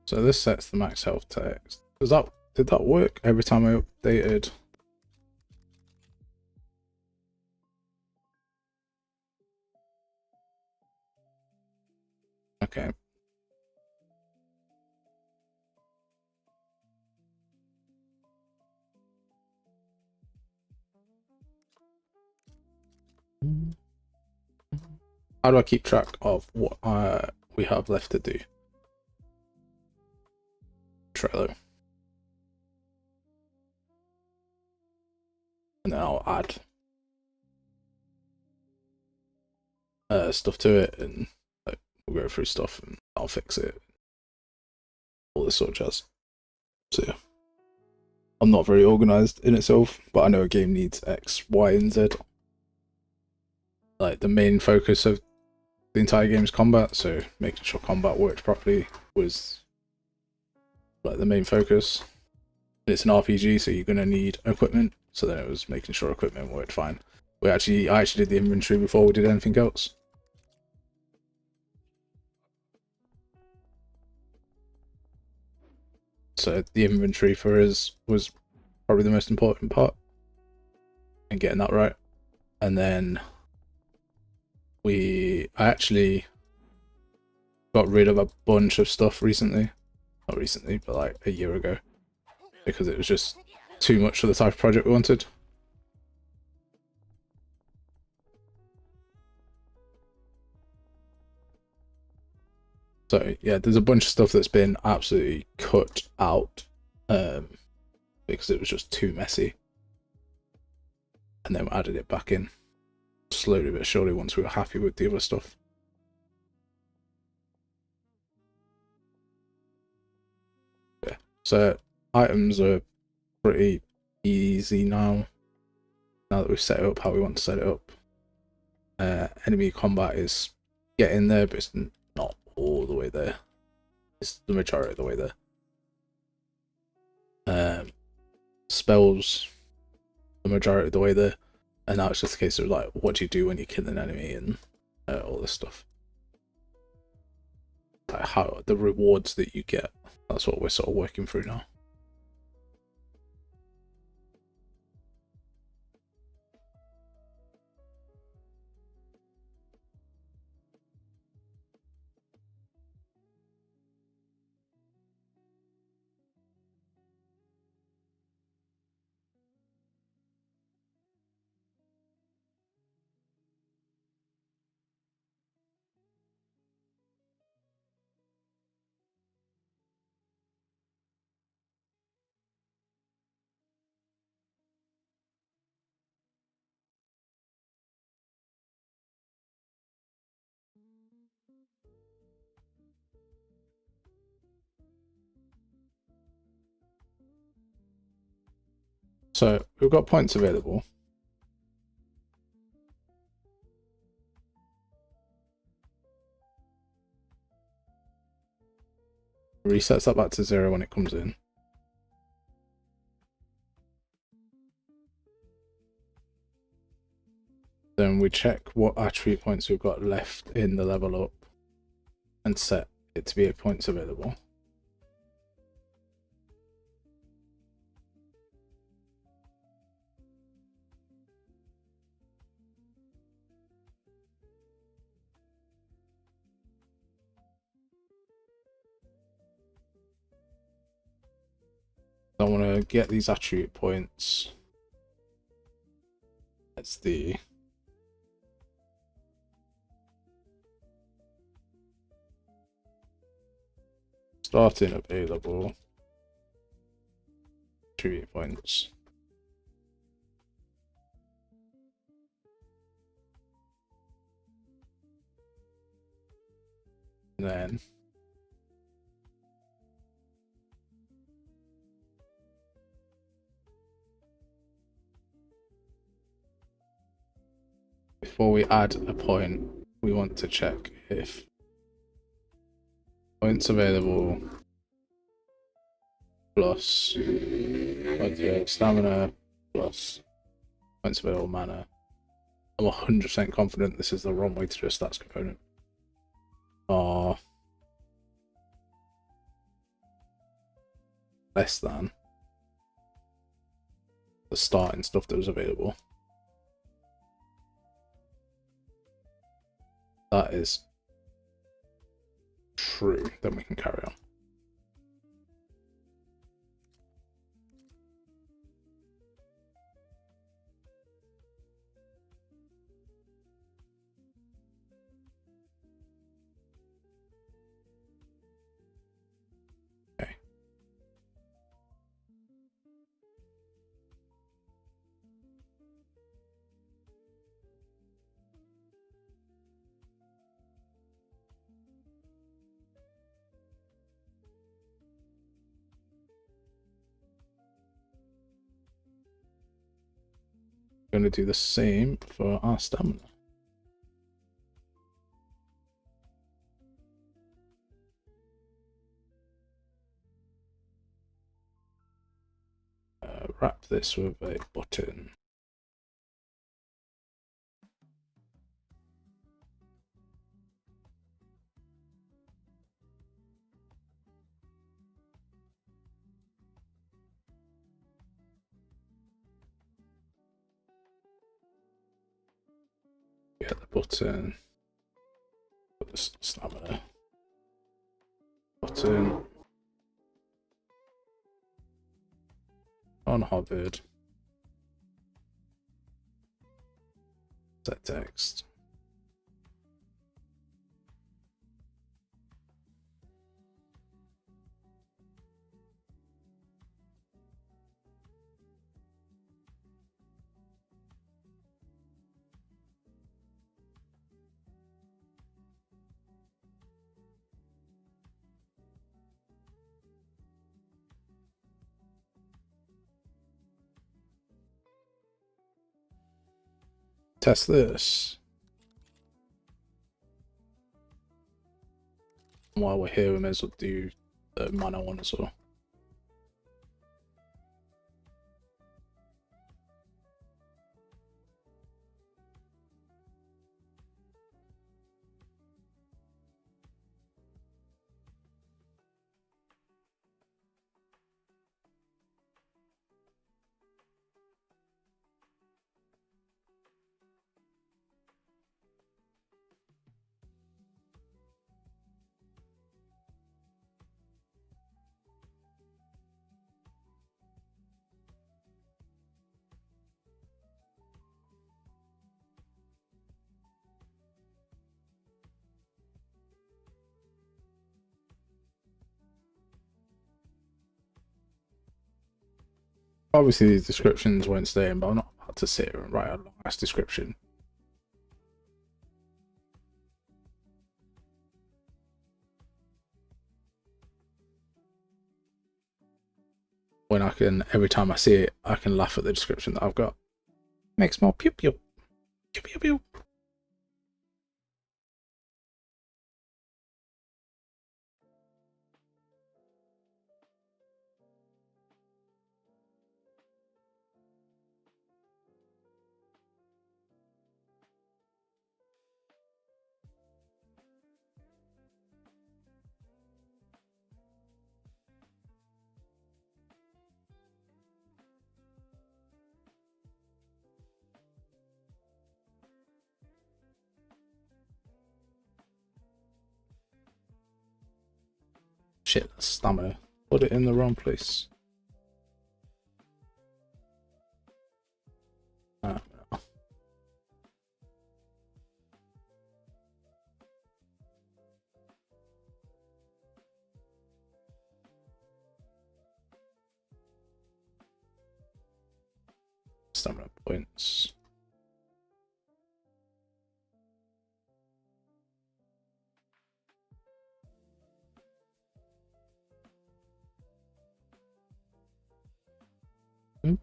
So this sets the max health text. Did that work every time I updated? Okay. How do I keep track of what we have left to do? Trello. And then I'll add stuff to it, and we'll go through stuff and I'll fix it. All this sort of jazz. So yeah. I'm not very organized in itself, but I know a game needs X, Y, and Z. Like the main focus of the entire game is combat, so making sure combat worked properly was like the main focus. It's an RPG, so you're gonna need equipment. So then it was making sure equipment worked fine. I actually did the inventory before we did anything else. So the inventory for us was probably the most important part, and getting that right. And then I actually got rid of a bunch of stuff recently. Not recently, but like a year ago, because it was just too much for the type of project we wanted. So yeah, there's a bunch of stuff that's been absolutely cut out because it was just too messy. And then we added it back in slowly but surely once we were happy with the other stuff. Yeah, so items are pretty easy now that we've set it up how we want to set it up. Enemy combat is getting there, but it's not all the way there. It's the majority of the way there. Spells, the majority of the way there, and now it's just a case of like, what do you do when you kill an enemy and all this stuff. Like how the rewards that you get. That's what we're sort of working through now. So we've got points available. Resets that back to 0 when it comes in. Then we check what attribute points we've got left in the level up and set it to be 8 points available. I want to get these attribute points. That's the starting available attribute points. And then before we add a point, we want to check if points available plus stamina plus points available mana. I'm 100% confident this is the wrong way to do a stats component. Are less than the starting stuff that was available. That is true. Then we can carry on. Okay. Going to do the same for our stamina. Wrap this with a button. Get the button. Put the stamina. Button. Unhovered. Set text. Test this. While we're here, we may as well do the mana one as well. Obviously, these descriptions won't stay in, but I'm not about to sit here and write a long ass description. When I can, every time I see it, I can laugh at the description that I've got. Makes more pew pew. Pew pew pew. Shit, that's stamina. Put it in the wrong place. No. Stamina points. Okay,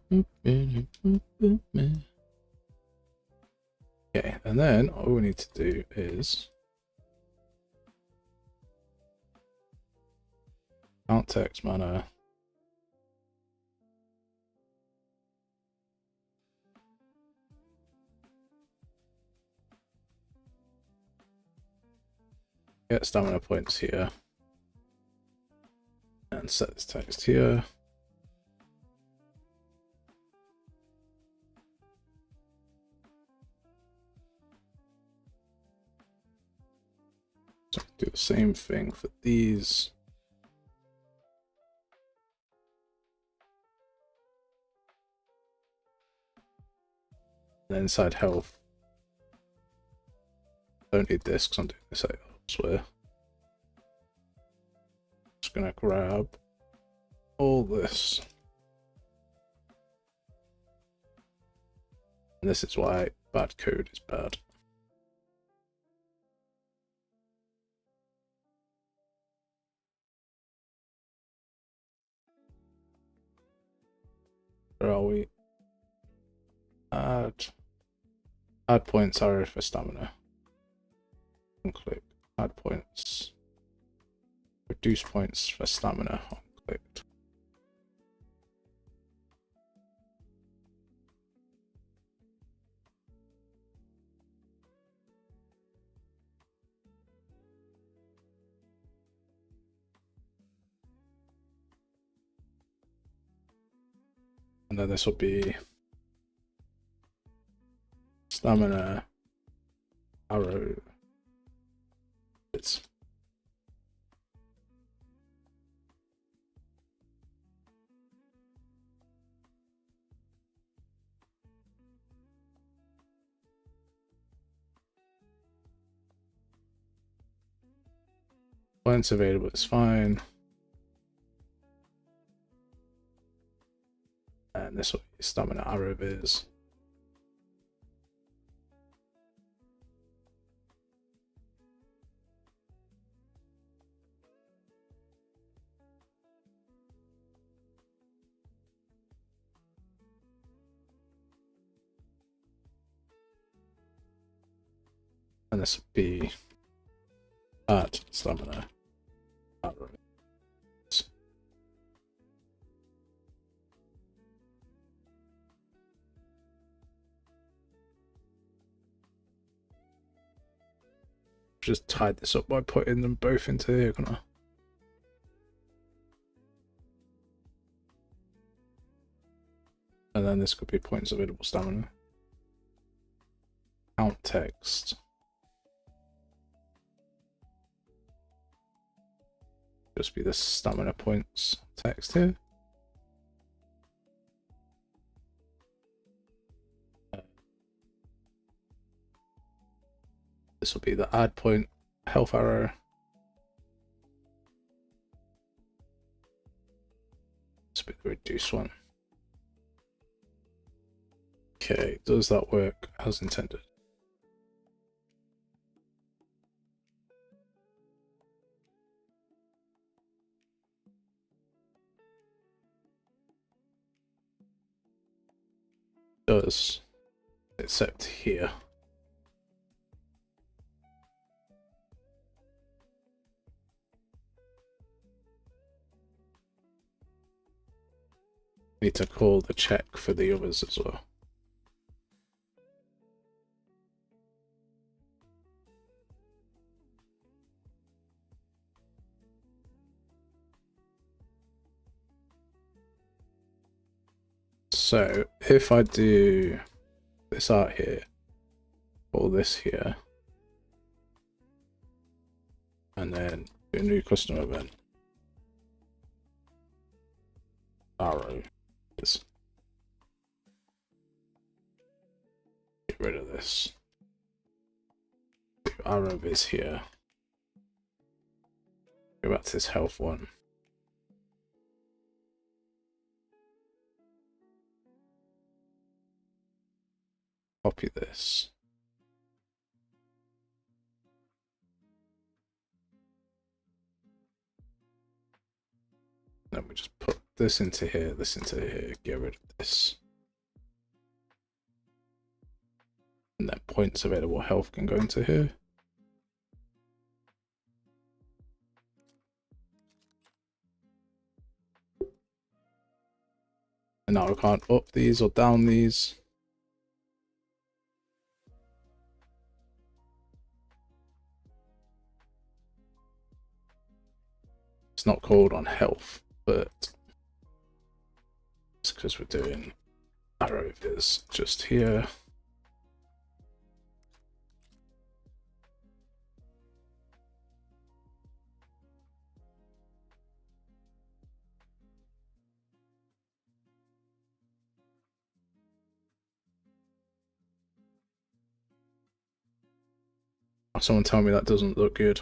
and then all we need to do is count text mana. Get stamina points here. And set this text here. So do the same thing for these. And then inside health. Don't need this because I'm doing this elsewhere. Just gonna grab all this. And this is why bad code is bad. Where are we? Add points are for stamina. And click add points. Reduce points for stamina. Clicked. And then this will be stamina arrow. It's points available, it's fine. And this will be stamina arrow is. And this will be at stamina arrow. Just tied this up by putting them both into here, can I? And then this could be points available stamina. Count text. Just be the stamina points text here. This will be the add point health arrow. This will be the reduce one. Okay, does that work as intended? Does, except here. Need to call the check for the others as well. So if I do this out here, or this here, and then do a new custom event, arrow, get rid of this. Do arrow is here. Go back to this health one. Copy this. Then we just put this into here, this into here, get rid of this. And then points available health can go into here. And now I can't up these or down these. It's not called on health, but it's because we're doing arrow is just here. Someone tell me that doesn't look good.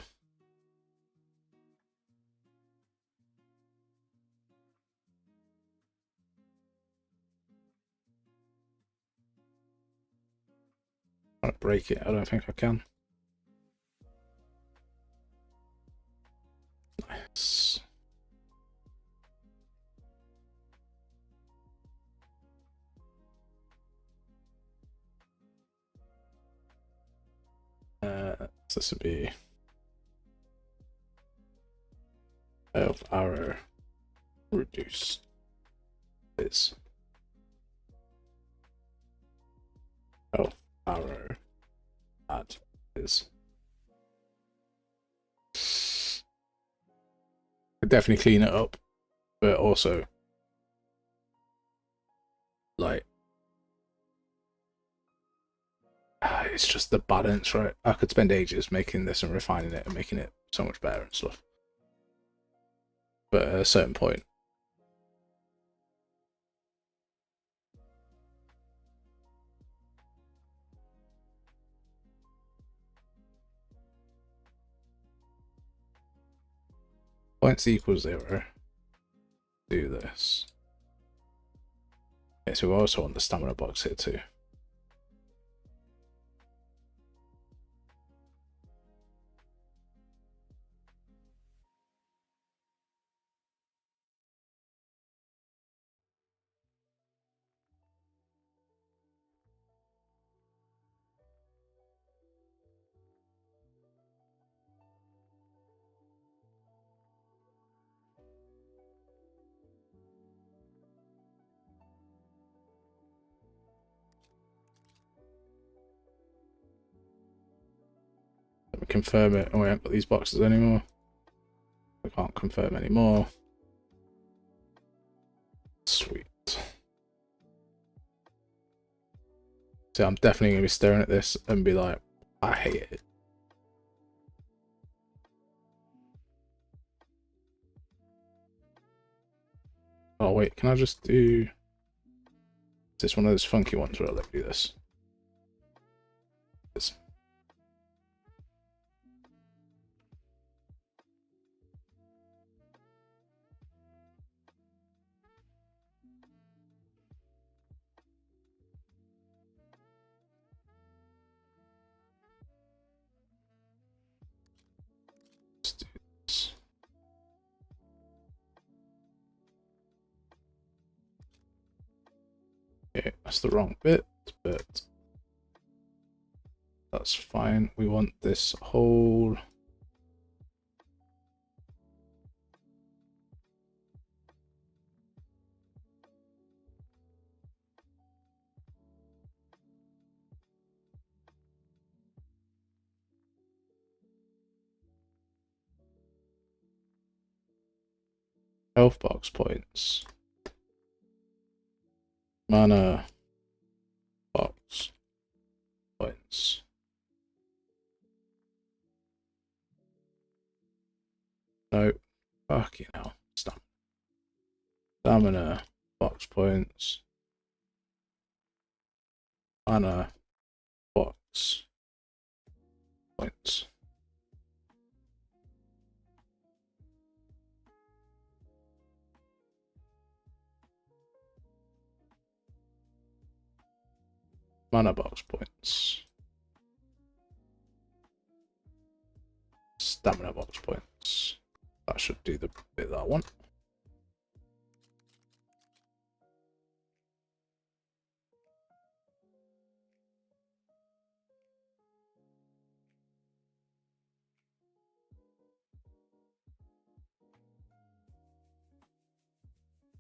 I'll break it. I don't think I can. Nice. So this would be health arrow reduce is health arrow add is. Could definitely clean it up, but also like it's just the balance, right? I could spend ages making this and refining it and making it so much better and stuff. But at a certain point, points equals 0. Do this. Okay, so we also want the stamina box here too. Let me confirm it. Oh, we haven't got these boxes anymore. We can't confirm anymore. Sweet. So I'm definitely going to be staring at this and be like, I hate it. Oh wait, can I just do... Is this one of those funky ones where I'll let me do this? This. Let's do this. Okay, that's the wrong bit, but that's fine. We want this whole... health box points. Mana box points. No, fucking hell. Stamina box points. Mana box points. Mana box points. Stamina box points. That should do the bit that I want.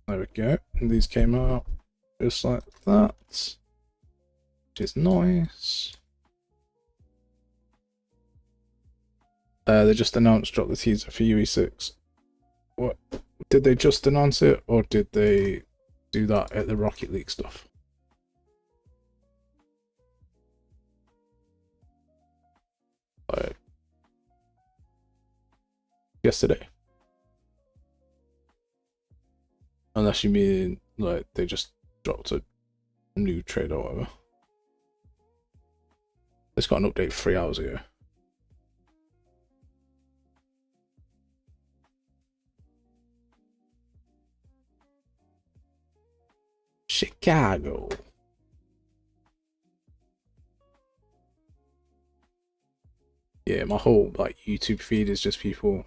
There we go. And these came out just like that, which is nice. They just announced drop the teaser for UE6. What did they just announce it, or did they do that at the Rocket League stuff? Like yesterday. Unless you mean like they just dropped a new trailer or whatever. It's got an update 3 hours ago. Chicago. Yeah, my whole like YouTube feed is just people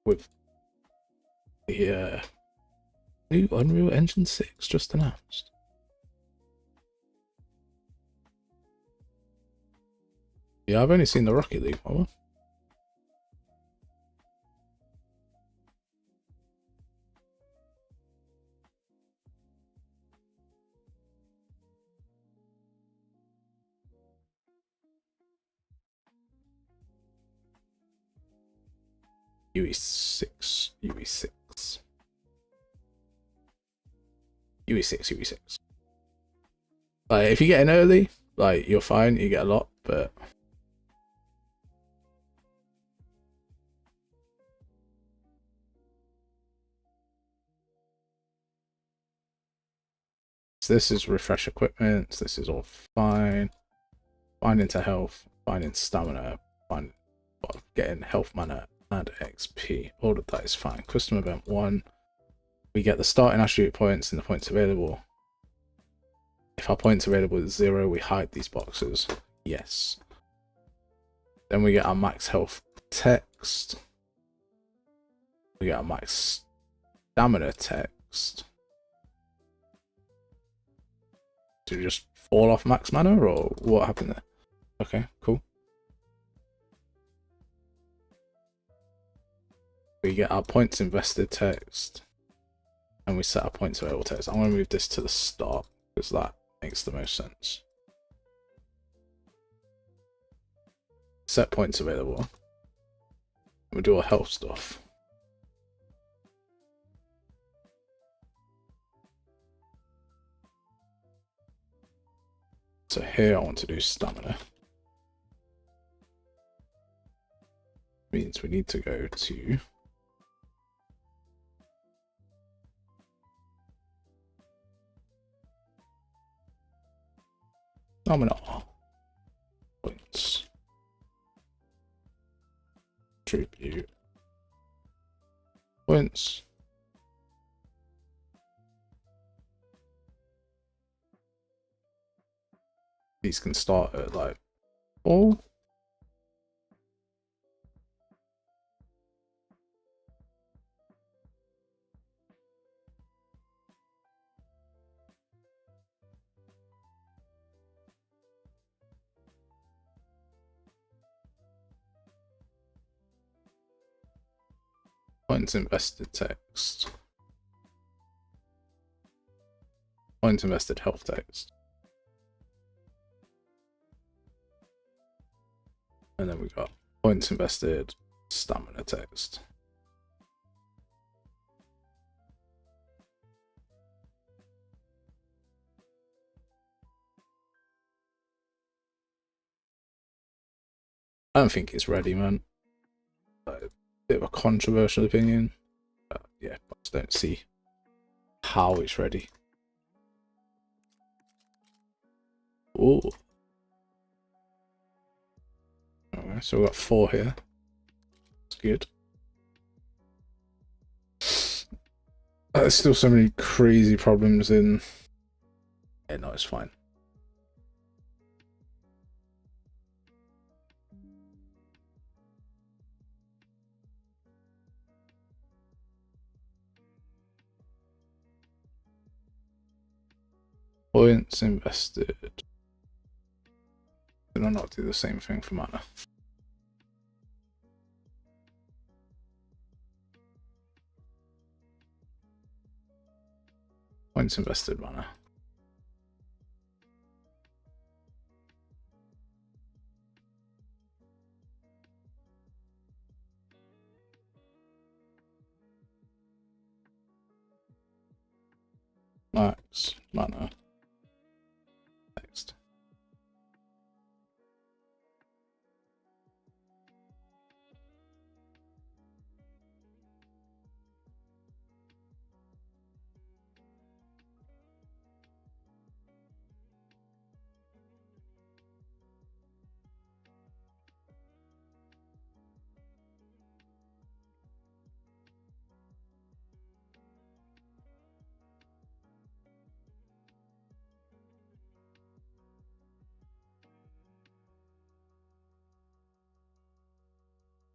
with the new Unreal Engine 6 just announced. Yeah, I've only seen the Rocket League one. UE6. Like, if you get in early, like you're fine, you get a lot, but so this is refresh equipment. This is all fine. Fine into health, fine into stamina, fine, well, getting health mana and XP. All of that is fine. Custom event 1. We get the starting attribute points and the points available. If our points available is 0, we hide these boxes. Yes. Then we get our max health text. We get our max stamina text. Do you just fall off max mana, or what happened there? Okay, cool. We get our points invested text. And we set our points available text. I'm going to move this to the start because that makes the most sense. Set points available. We do our health stuff. So here I want to do stamina. Means we need to go to stamina points. Tribute points. These can start at like 4. Points invested text. Points invested health text. And then we got points invested stamina text. I don't think it's ready, man. A bit of a controversial opinion. But yeah, I just don't see how it's ready. Oh. Alright, so we've got 4 here. That's good. There's still so many crazy problems in. Yeah, no, it's fine. Points invested. Did I not do the same thing for mana? Points invested mana. Max mana. Text.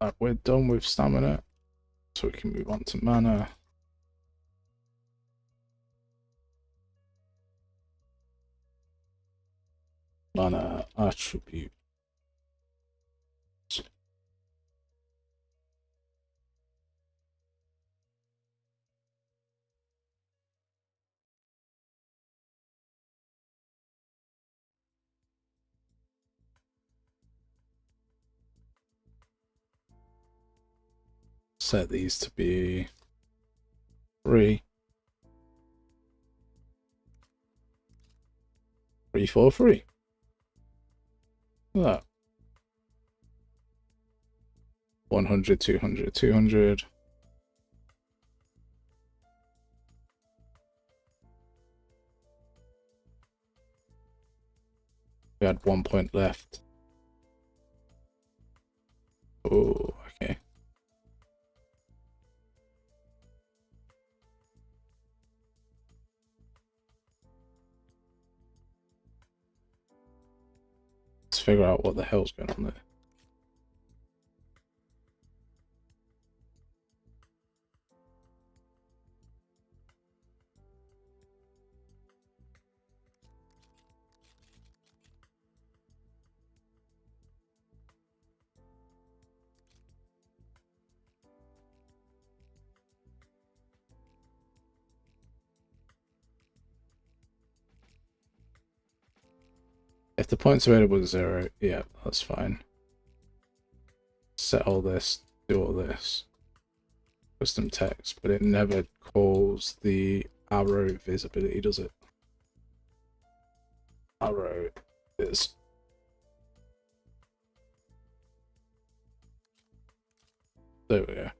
Alright, we're done with stamina, so we can move on to mana. Mana attribute. Set these to be 3. 3, 4, 3. Look at that. 100, 200, 200. We had 1 point left. Oh, okay. Let's figure out what the hell's going on there. If the points available is 0, yeah, that's fine. Set all this, do all this. Custom text, but it never calls the arrow visibility, does it? Arrow is. There we go.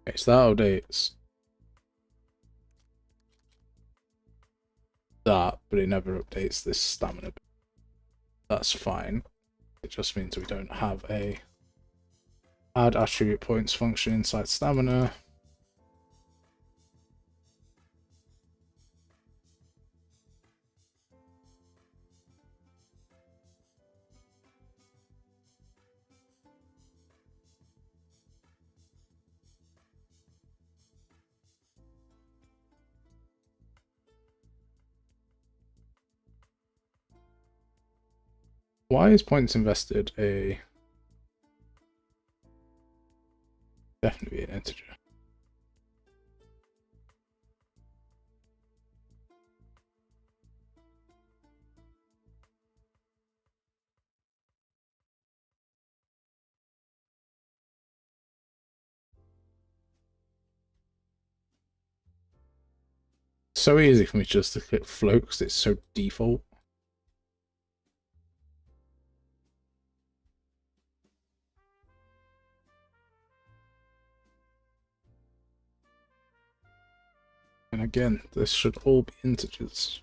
Okay, so that updates that, but it never updates this stamina. That's fine. It just means we don't have a add attribute points function inside stamina. Why is points invested a definitely an integer? So easy for me just to click float because it's so default. And again, this should all be integers.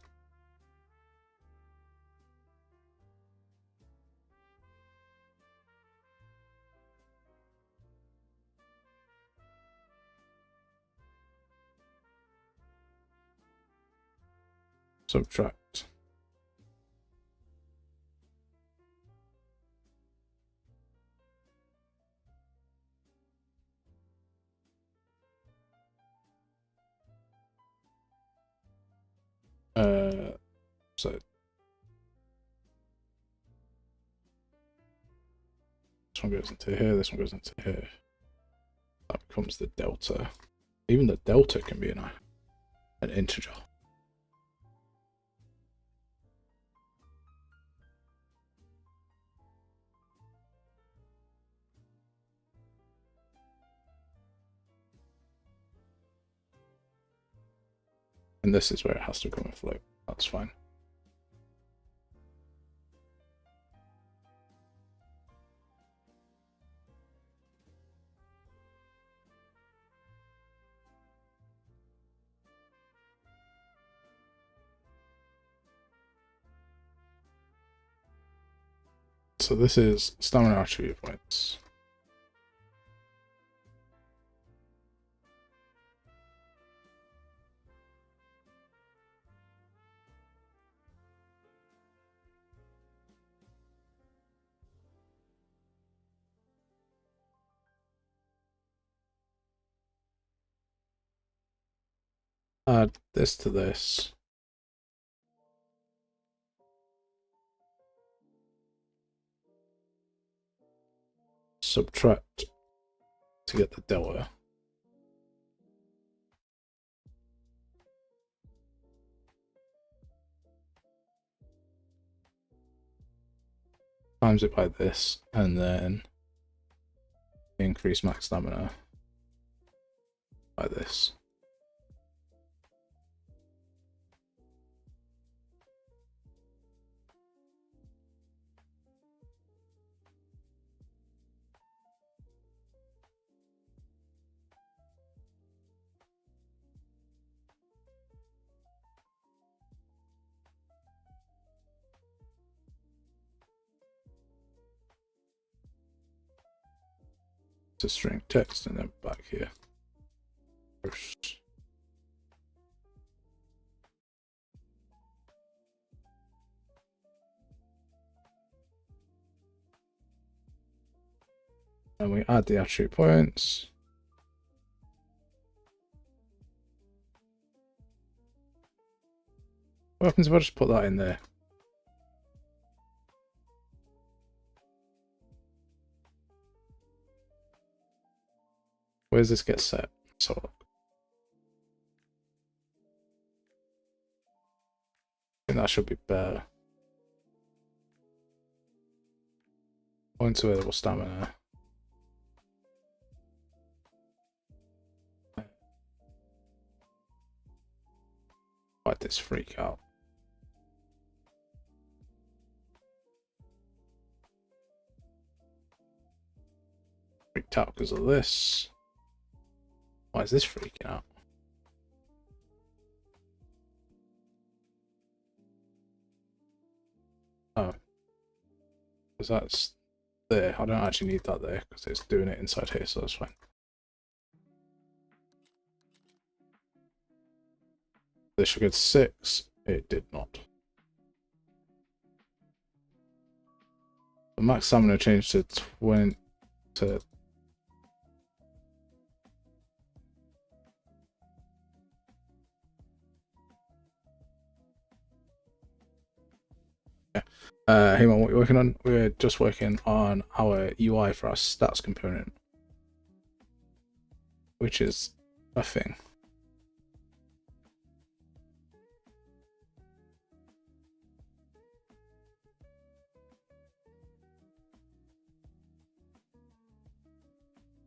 Subtract. So this one goes into here, this one goes into here. That becomes the delta. Even the delta can be an integer. And this is where it has to come and float. That's fine. So this is stamina attribute points. Add this to this. Subtract to get the delta. times it by this, and then increase max stamina by this. To string text and then back here. First. And we add the attribute points. What happens if I just put that in there? Where does this get set? So I think that should be better. Points available stamina. Fight this freak out. Freaked out because of this. Why is this freaking out? Oh. Because that's there. I don't actually need that there because it's doing it inside here, so that's fine. This should get 6. It did not. The max stamina changed to 20 to hey man, what are you working on? We're just working on our UI for our stats component, which is a thing.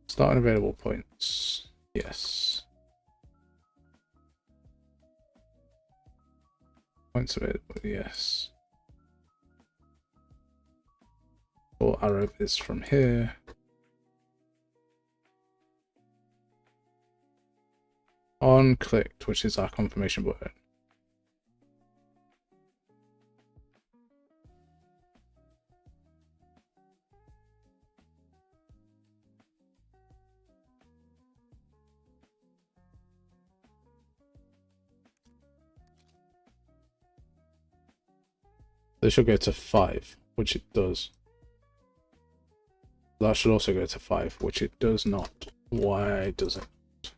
Starting available points. Yes. Points available. Yes. Or arrow is from here. On clicked, which is our confirmation button. This should go to 5, which it does. That should also go to 5, which it does not. Why does it?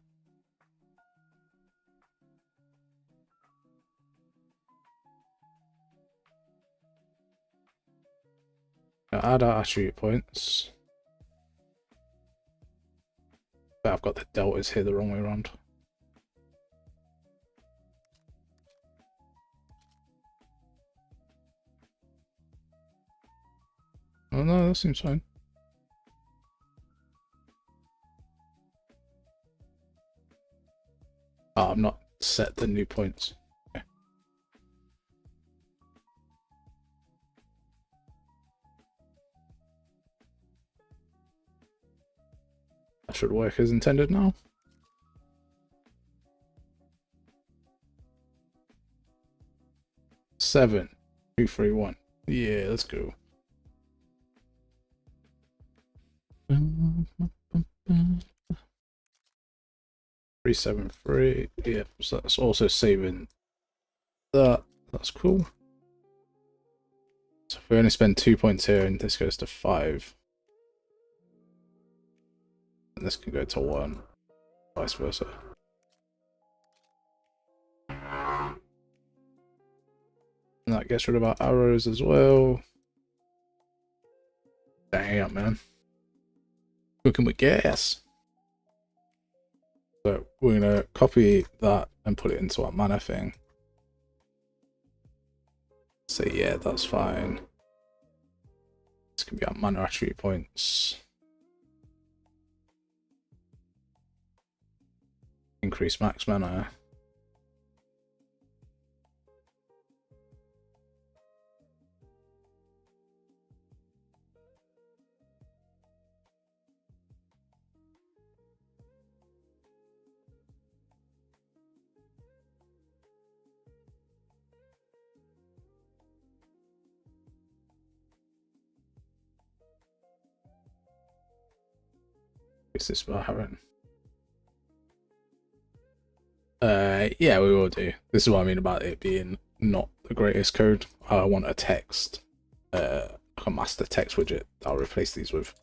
Now add our attribute points. But I've got the deltas here the wrong way around. Oh no, that seems fine. Oh, I'm not set the new points. Okay. That should work as intended now. Seven, 2, 3, 1. Yeah, let's go. 373. Yep, so that's also saving that. That's cool. So if we only spend 2 points here and this goes to 5, and this can go to 1, vice versa. And that gets rid of our arrows as well. Damn, man. Cooking with gas. So we're going to copy that and put it into our mana thing. So yeah, that's fine. This can be our mana attribute points. Increase max mana. Is this what happened? Yeah, we will do. This is what I mean about it being not the greatest code. I want a text, like a master text widget that I'll replace these with.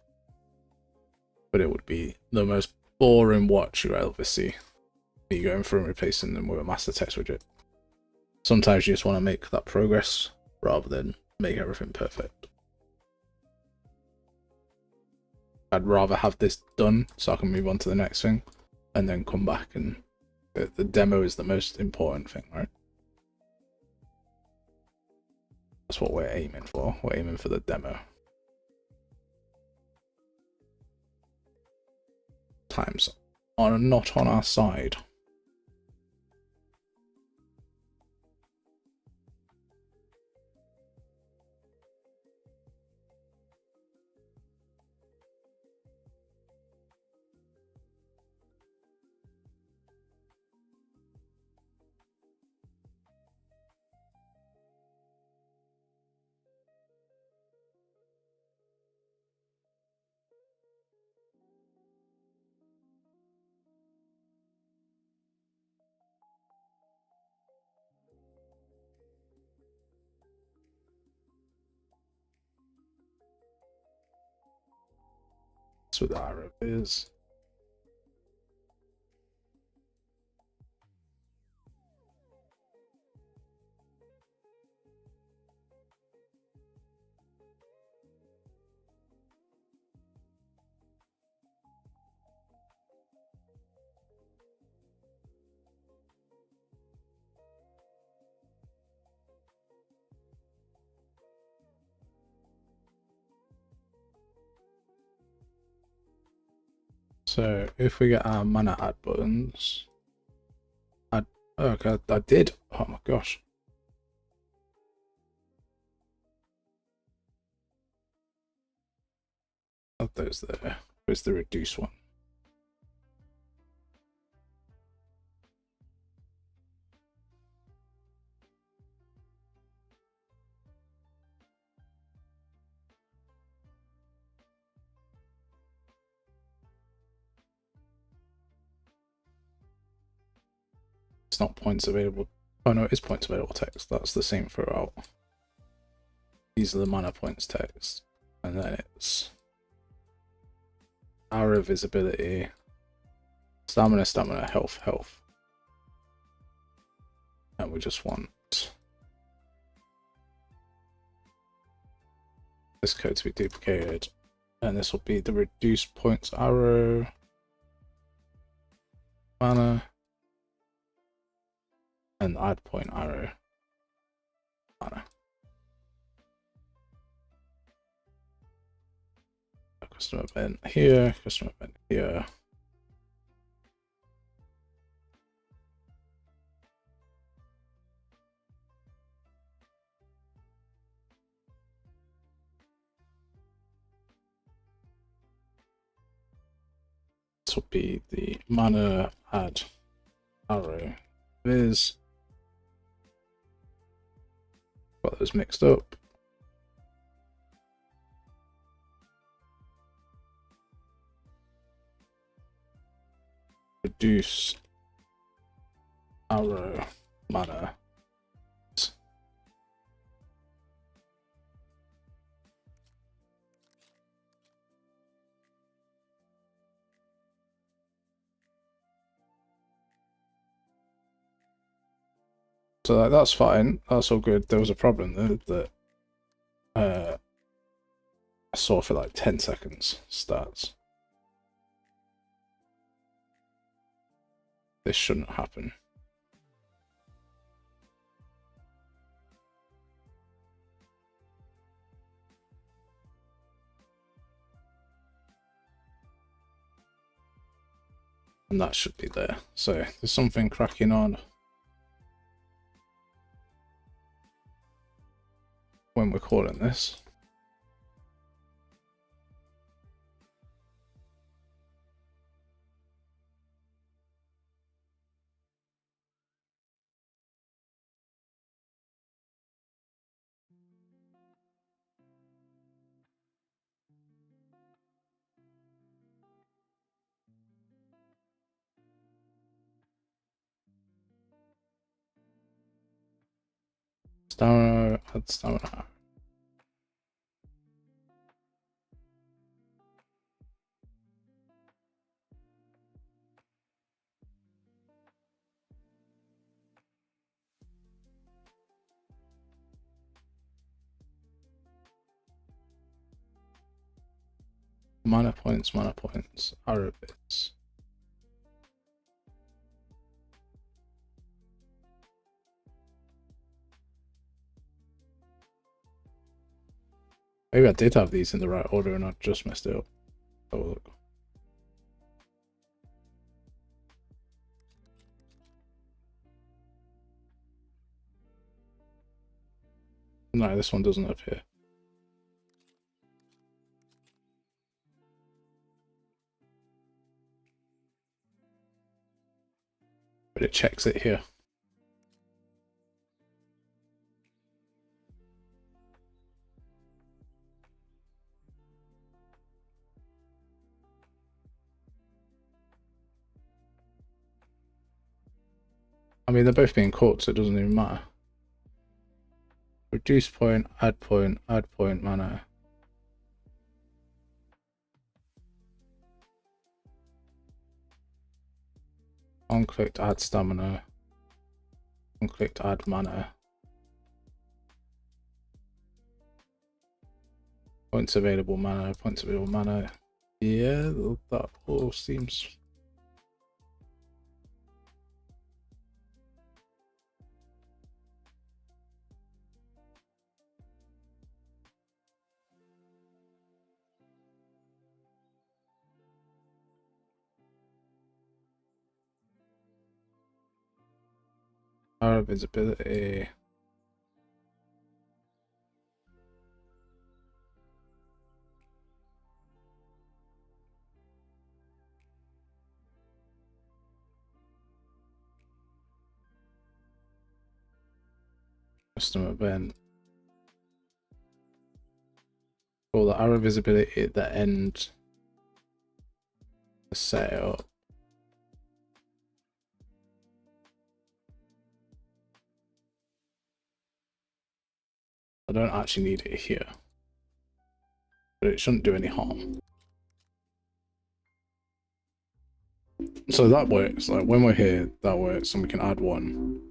But it would be the most boring watch you ever see. Me going through and replacing them with a master text widget. Sometimes you just want to make that progress rather than make everything perfect. I'd rather have this done so I can move on to the next thing and then come back, and the demo is the most important thing, right? That's what we're aiming for. We're aiming for the demo. Times are not on our side. That's what the arrow is. So if we get our mana add buttons, oh, okay, I did. Oh my gosh. Not those there. Where's the reduce one? It's not points available. Oh no, it is points available text. That's the same throughout. These are the mana points text. And then it's arrow visibility, stamina, stamina, health, health. And we just want this code to be duplicated. And this will be the reduce points arrow, mana, and add point arrow, mana. Custom event here, custom event here. This will be the mana add arrow viz. Got those mixed up. Reduce arrow mana. So that's fine. That's all good. There was a problem that I saw for like 10 seconds stats. This shouldn't happen. And that should be there. So there's something cracking on when we're calling this. Stamina, add stamina. Mana points, arrow bits. Maybe I did have these in the right order and I just messed it up. Have a look. No, this one doesn't appear. But it checks it here. I mean, they're both being caught, so it doesn't even matter. Reduce point, add mana. Unclicked, add stamina. Unclicked, add mana. Points available mana, points available mana. Yeah, that all seems... Our visibility. Custom event. Call the arrow visibility at the end. Set it up. I don't actually need it here, but it shouldn't do any harm. So that works, like when we're here, that works, and we can add one.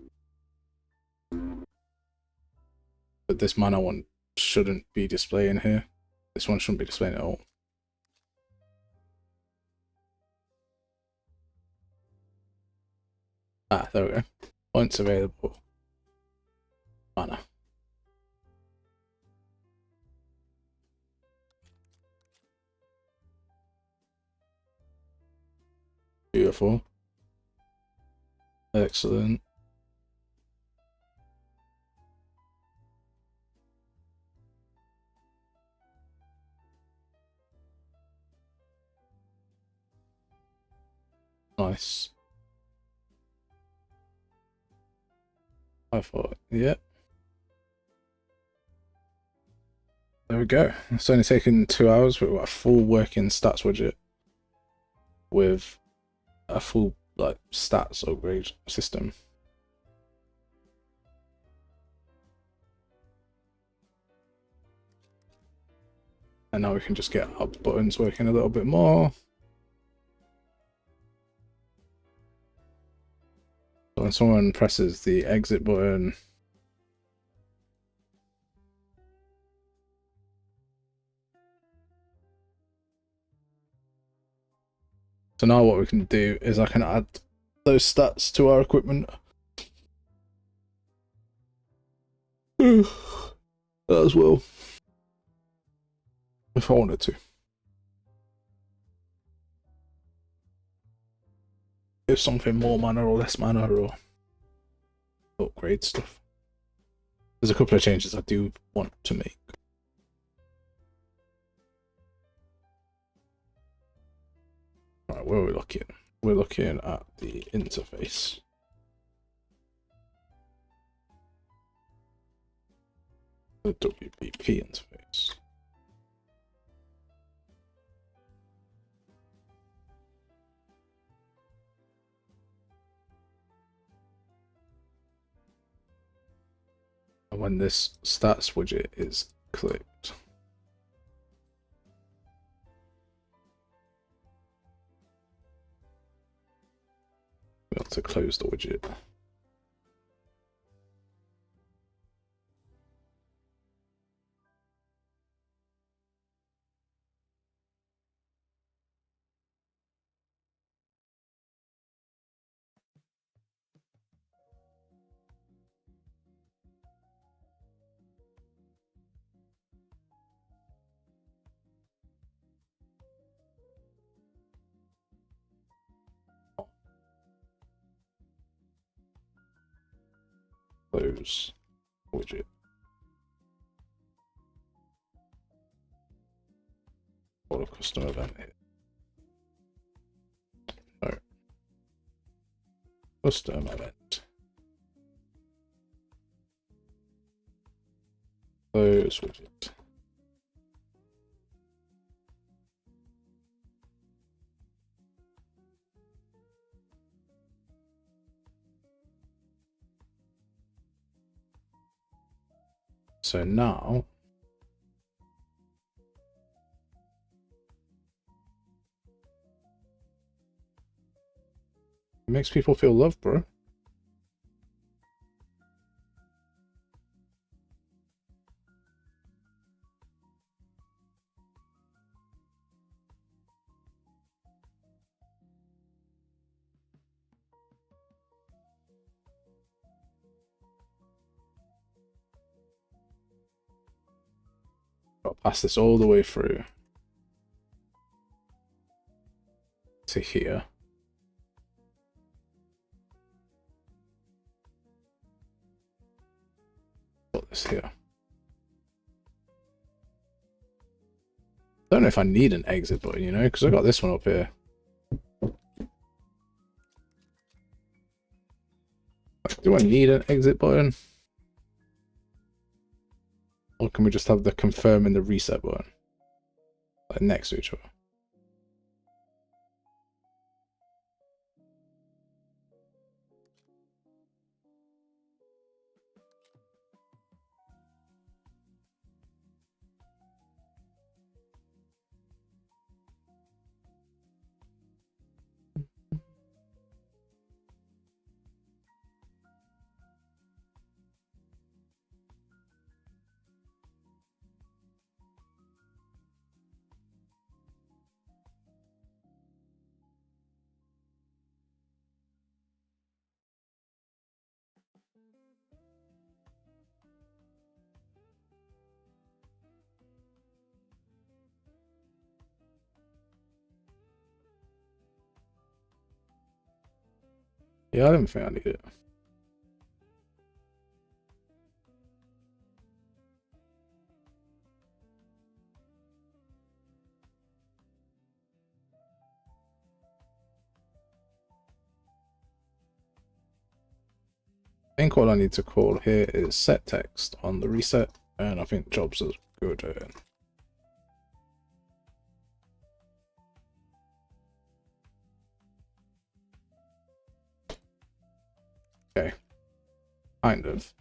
But this mana one shouldn't be displaying here. This one shouldn't be displaying at all. Ah, there we go. Points available. Mana. Beautiful. Excellent. Nice. I thought, yeah. There we go. It's only taken 2 hours, but we've got a full working stats widget with a full like stats upgrade system. And now we can just get our buttons working a little bit more. So when someone presses the exit button, so now what we can do is I can add those stats to our equipment. As well, if I wanted to. if something more mana or less mana or upgrade stuff. There's a couple of changes I do want to make. Right, where are we looking? We're looking at the interface. The WBP interface. And when this stats widget is clicked, we want to close the widget. Close widget. What a custom event here. No. Custom event. Close widget. So now it makes people feel loved, bro. Got to pass this all the way through to here. Got this here. Don't know if I need an exit button, you know, because I got this one up here. Like, do I need an exit button? Or can we just have the confirm and the reset button? Like next to each other. Yeah, I don't think I need it. I think all I need to call here is set text on the reset, and I think jobs are good. Okay, kind of.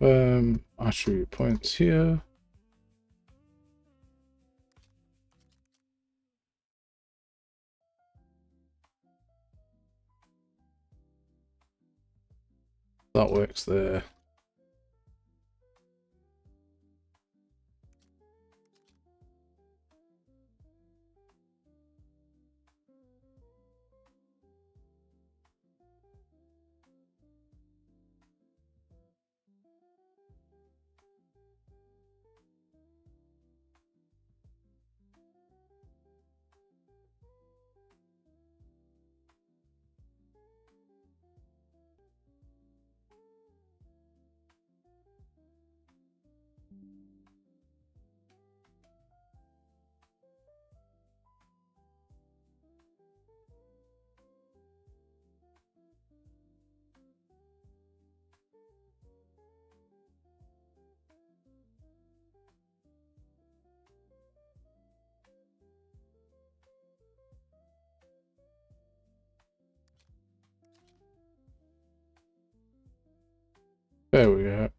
Attribute points here. That works there. There we go.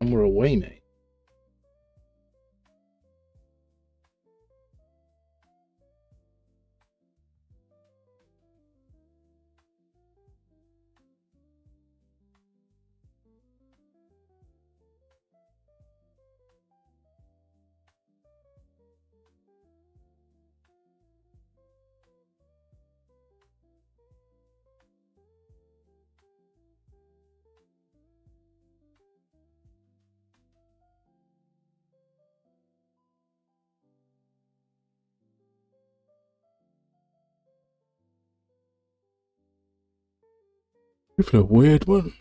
And we're away, mate. You've a weird one.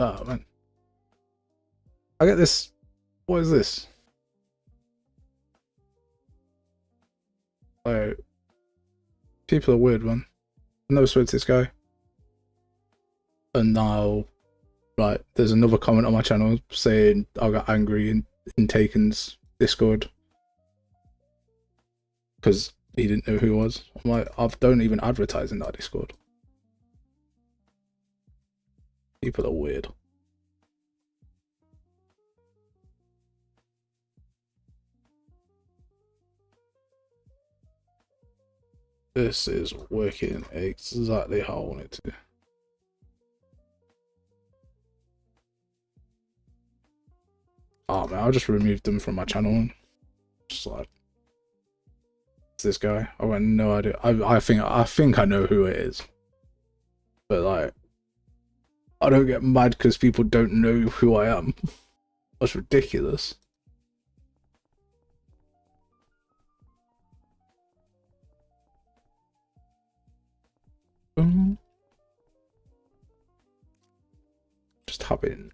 Oh man. I get this. What is this? Like, people are weird, man. I never spoke to this guy. And now, right, there's another comment on my channel saying I got angry in Taken's Discord because he didn't know who it was. I'm like, I don't even advertise in that Discord. People are weird. This is working exactly how I want it to. Oh man, I just removed them from my channel. Just like, it's this guy. I got no idea. I think I know who it is. But like, I don't get mad because people don't know who I am. That's ridiculous. Just hop in.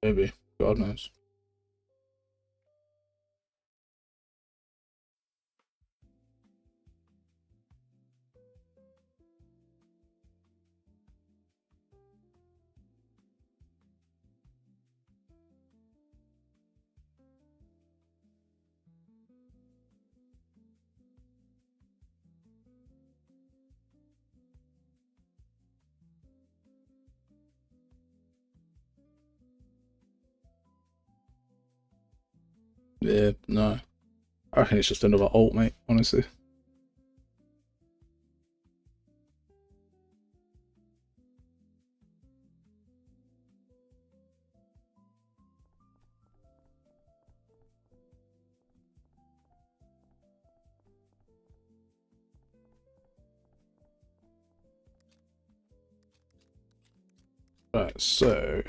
Maybe. God knows. Yeah, no. I reckon it's just another alt, mate, honestly. Right, so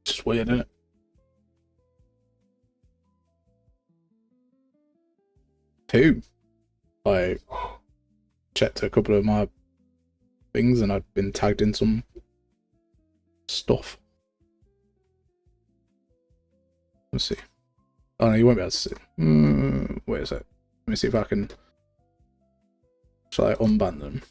just weird, isn't it? Two. I checked a couple of my things and I'd been tagged in some stuff. Let's see. Oh no, you won't be able to see. Wait a sec. Let me see if I can try unban them.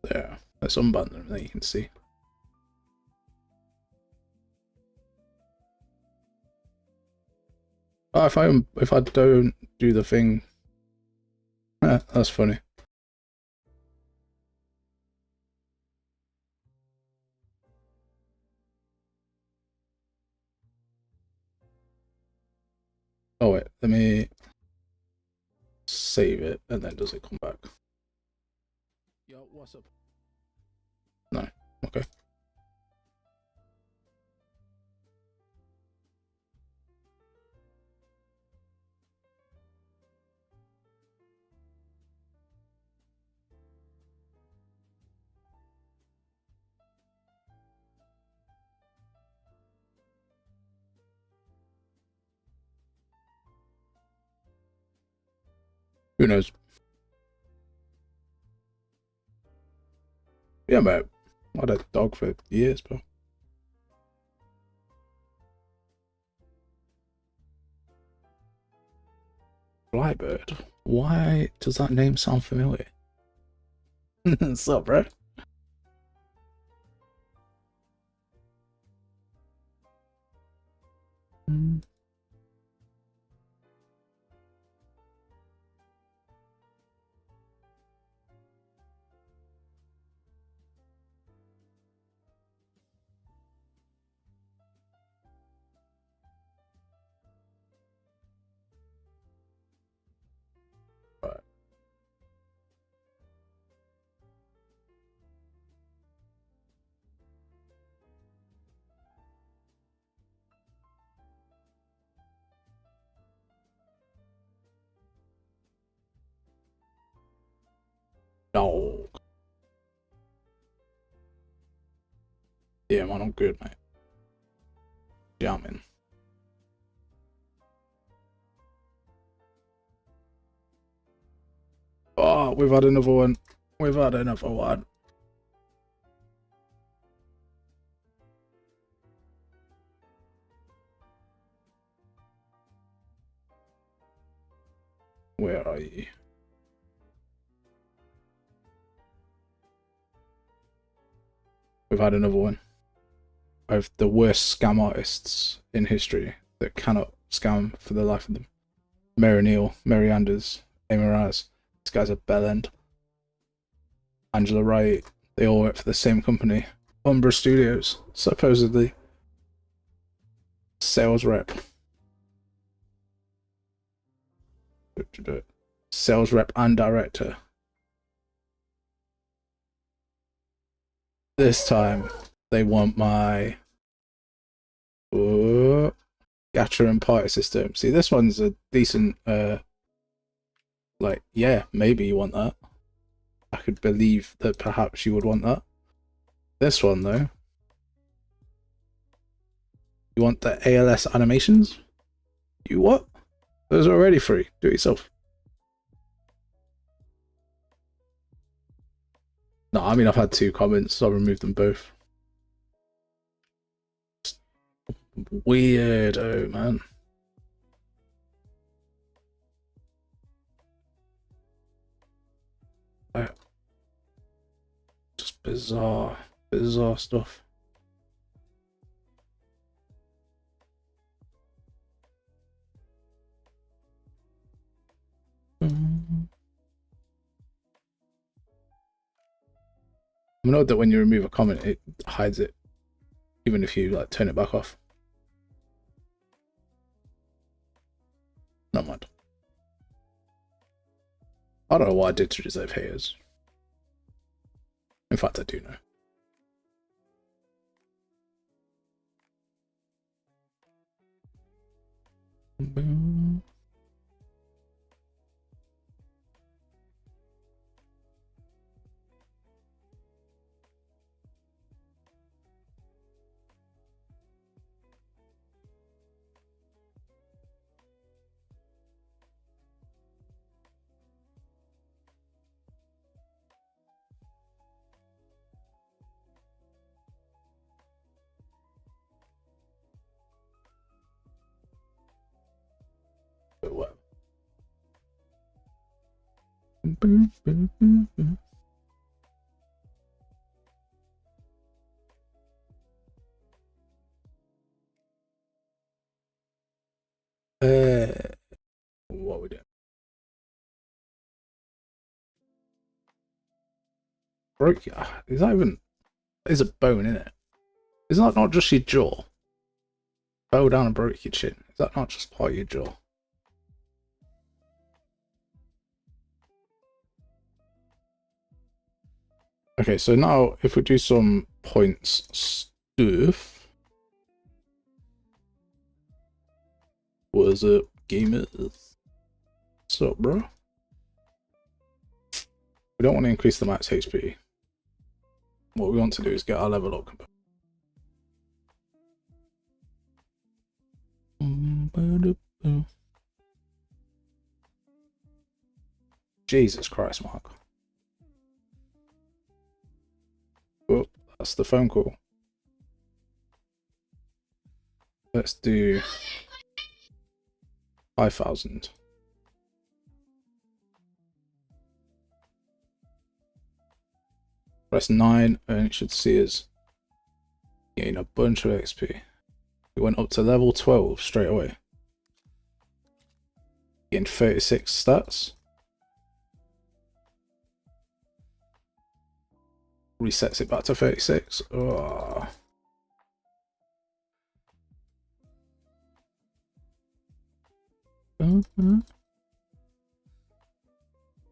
There. Let's unban them, then you can see. Oh, if I don't do the thing, that's funny. Oh wait, let me save it, and then does it come back? Yo, what's up? No, okay. Who knows? Yeah, mate. I had a dog for years, bro. Flybird. Why does that name sound familiar? What's up, bro? Right. Dog. Yeah, man, I'm good, mate. Jamming. Oh, we've had another one. We've had another one. Where are you? We've had another one of the worst scam artists in history that cannot scam for the life of them. Mary Neal, Mary Anders, Amy Raz. This guy's a bellend. Angela Wright. They all work for the same company. Umbra Studios, supposedly. Sales rep. Sales rep and director. This time, they want my Gacha and Party system. See, this one's a decent, like, yeah, maybe you want that. I could believe that perhaps you would want that. This one, though. You want the ALS animations? You what? Those are already free. Do it yourself. No, I mean, I've had 2 comments, so I removed them both. Weirdo, man. Just bizarre stuff. I know that when you remove a comment, it hides it, even if you like turn it back off. Not mind. I don't know what I did to deserve haters. In fact, I do know. But what? What we doing? Broke. Is that even? There's a bone in it. Is that not just your jaw? Fell down and broke your chin. Is that not just part of your jaw? Okay, so now if we do some points stuff. What is it, gamers? What's up, bro? We don't want to increase the max HP. What we want to do is get our level up. Jesus Christ, Mark. Oh, that's the phone call. Let's do 5,000. Press 9 and it should see us gain a bunch of XP. We went up to level 12 straight away. Gained 36 stats. Resets it back to 36. Oh.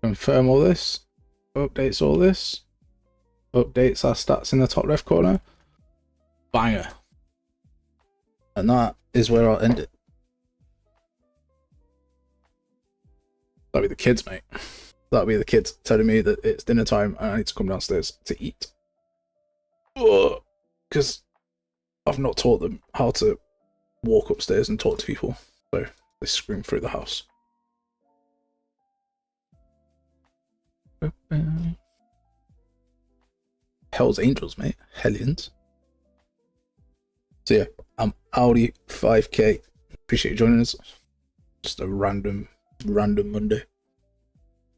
Confirm all this. Updates all this. Updates our stats in the top left corner. Banger. And that is where I'll end it. That'll be the kids, mate. That'll be the kids telling me that it's dinner time and I need to come downstairs to eat. Because I've not taught them how to walk upstairs and talk to people. So they scream through the house. Hell's Angels, mate. Hellions. So yeah, I'm Audi 5K. Appreciate you joining us. Just a random Monday.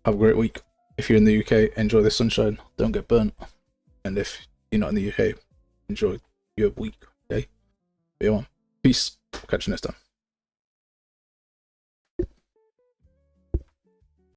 Have a great week. If you're in the UK, enjoy the sunshine. Don't get burnt. And if you're not in the UK, enjoy your week. Okay? Be on. Peace. Catch you next time.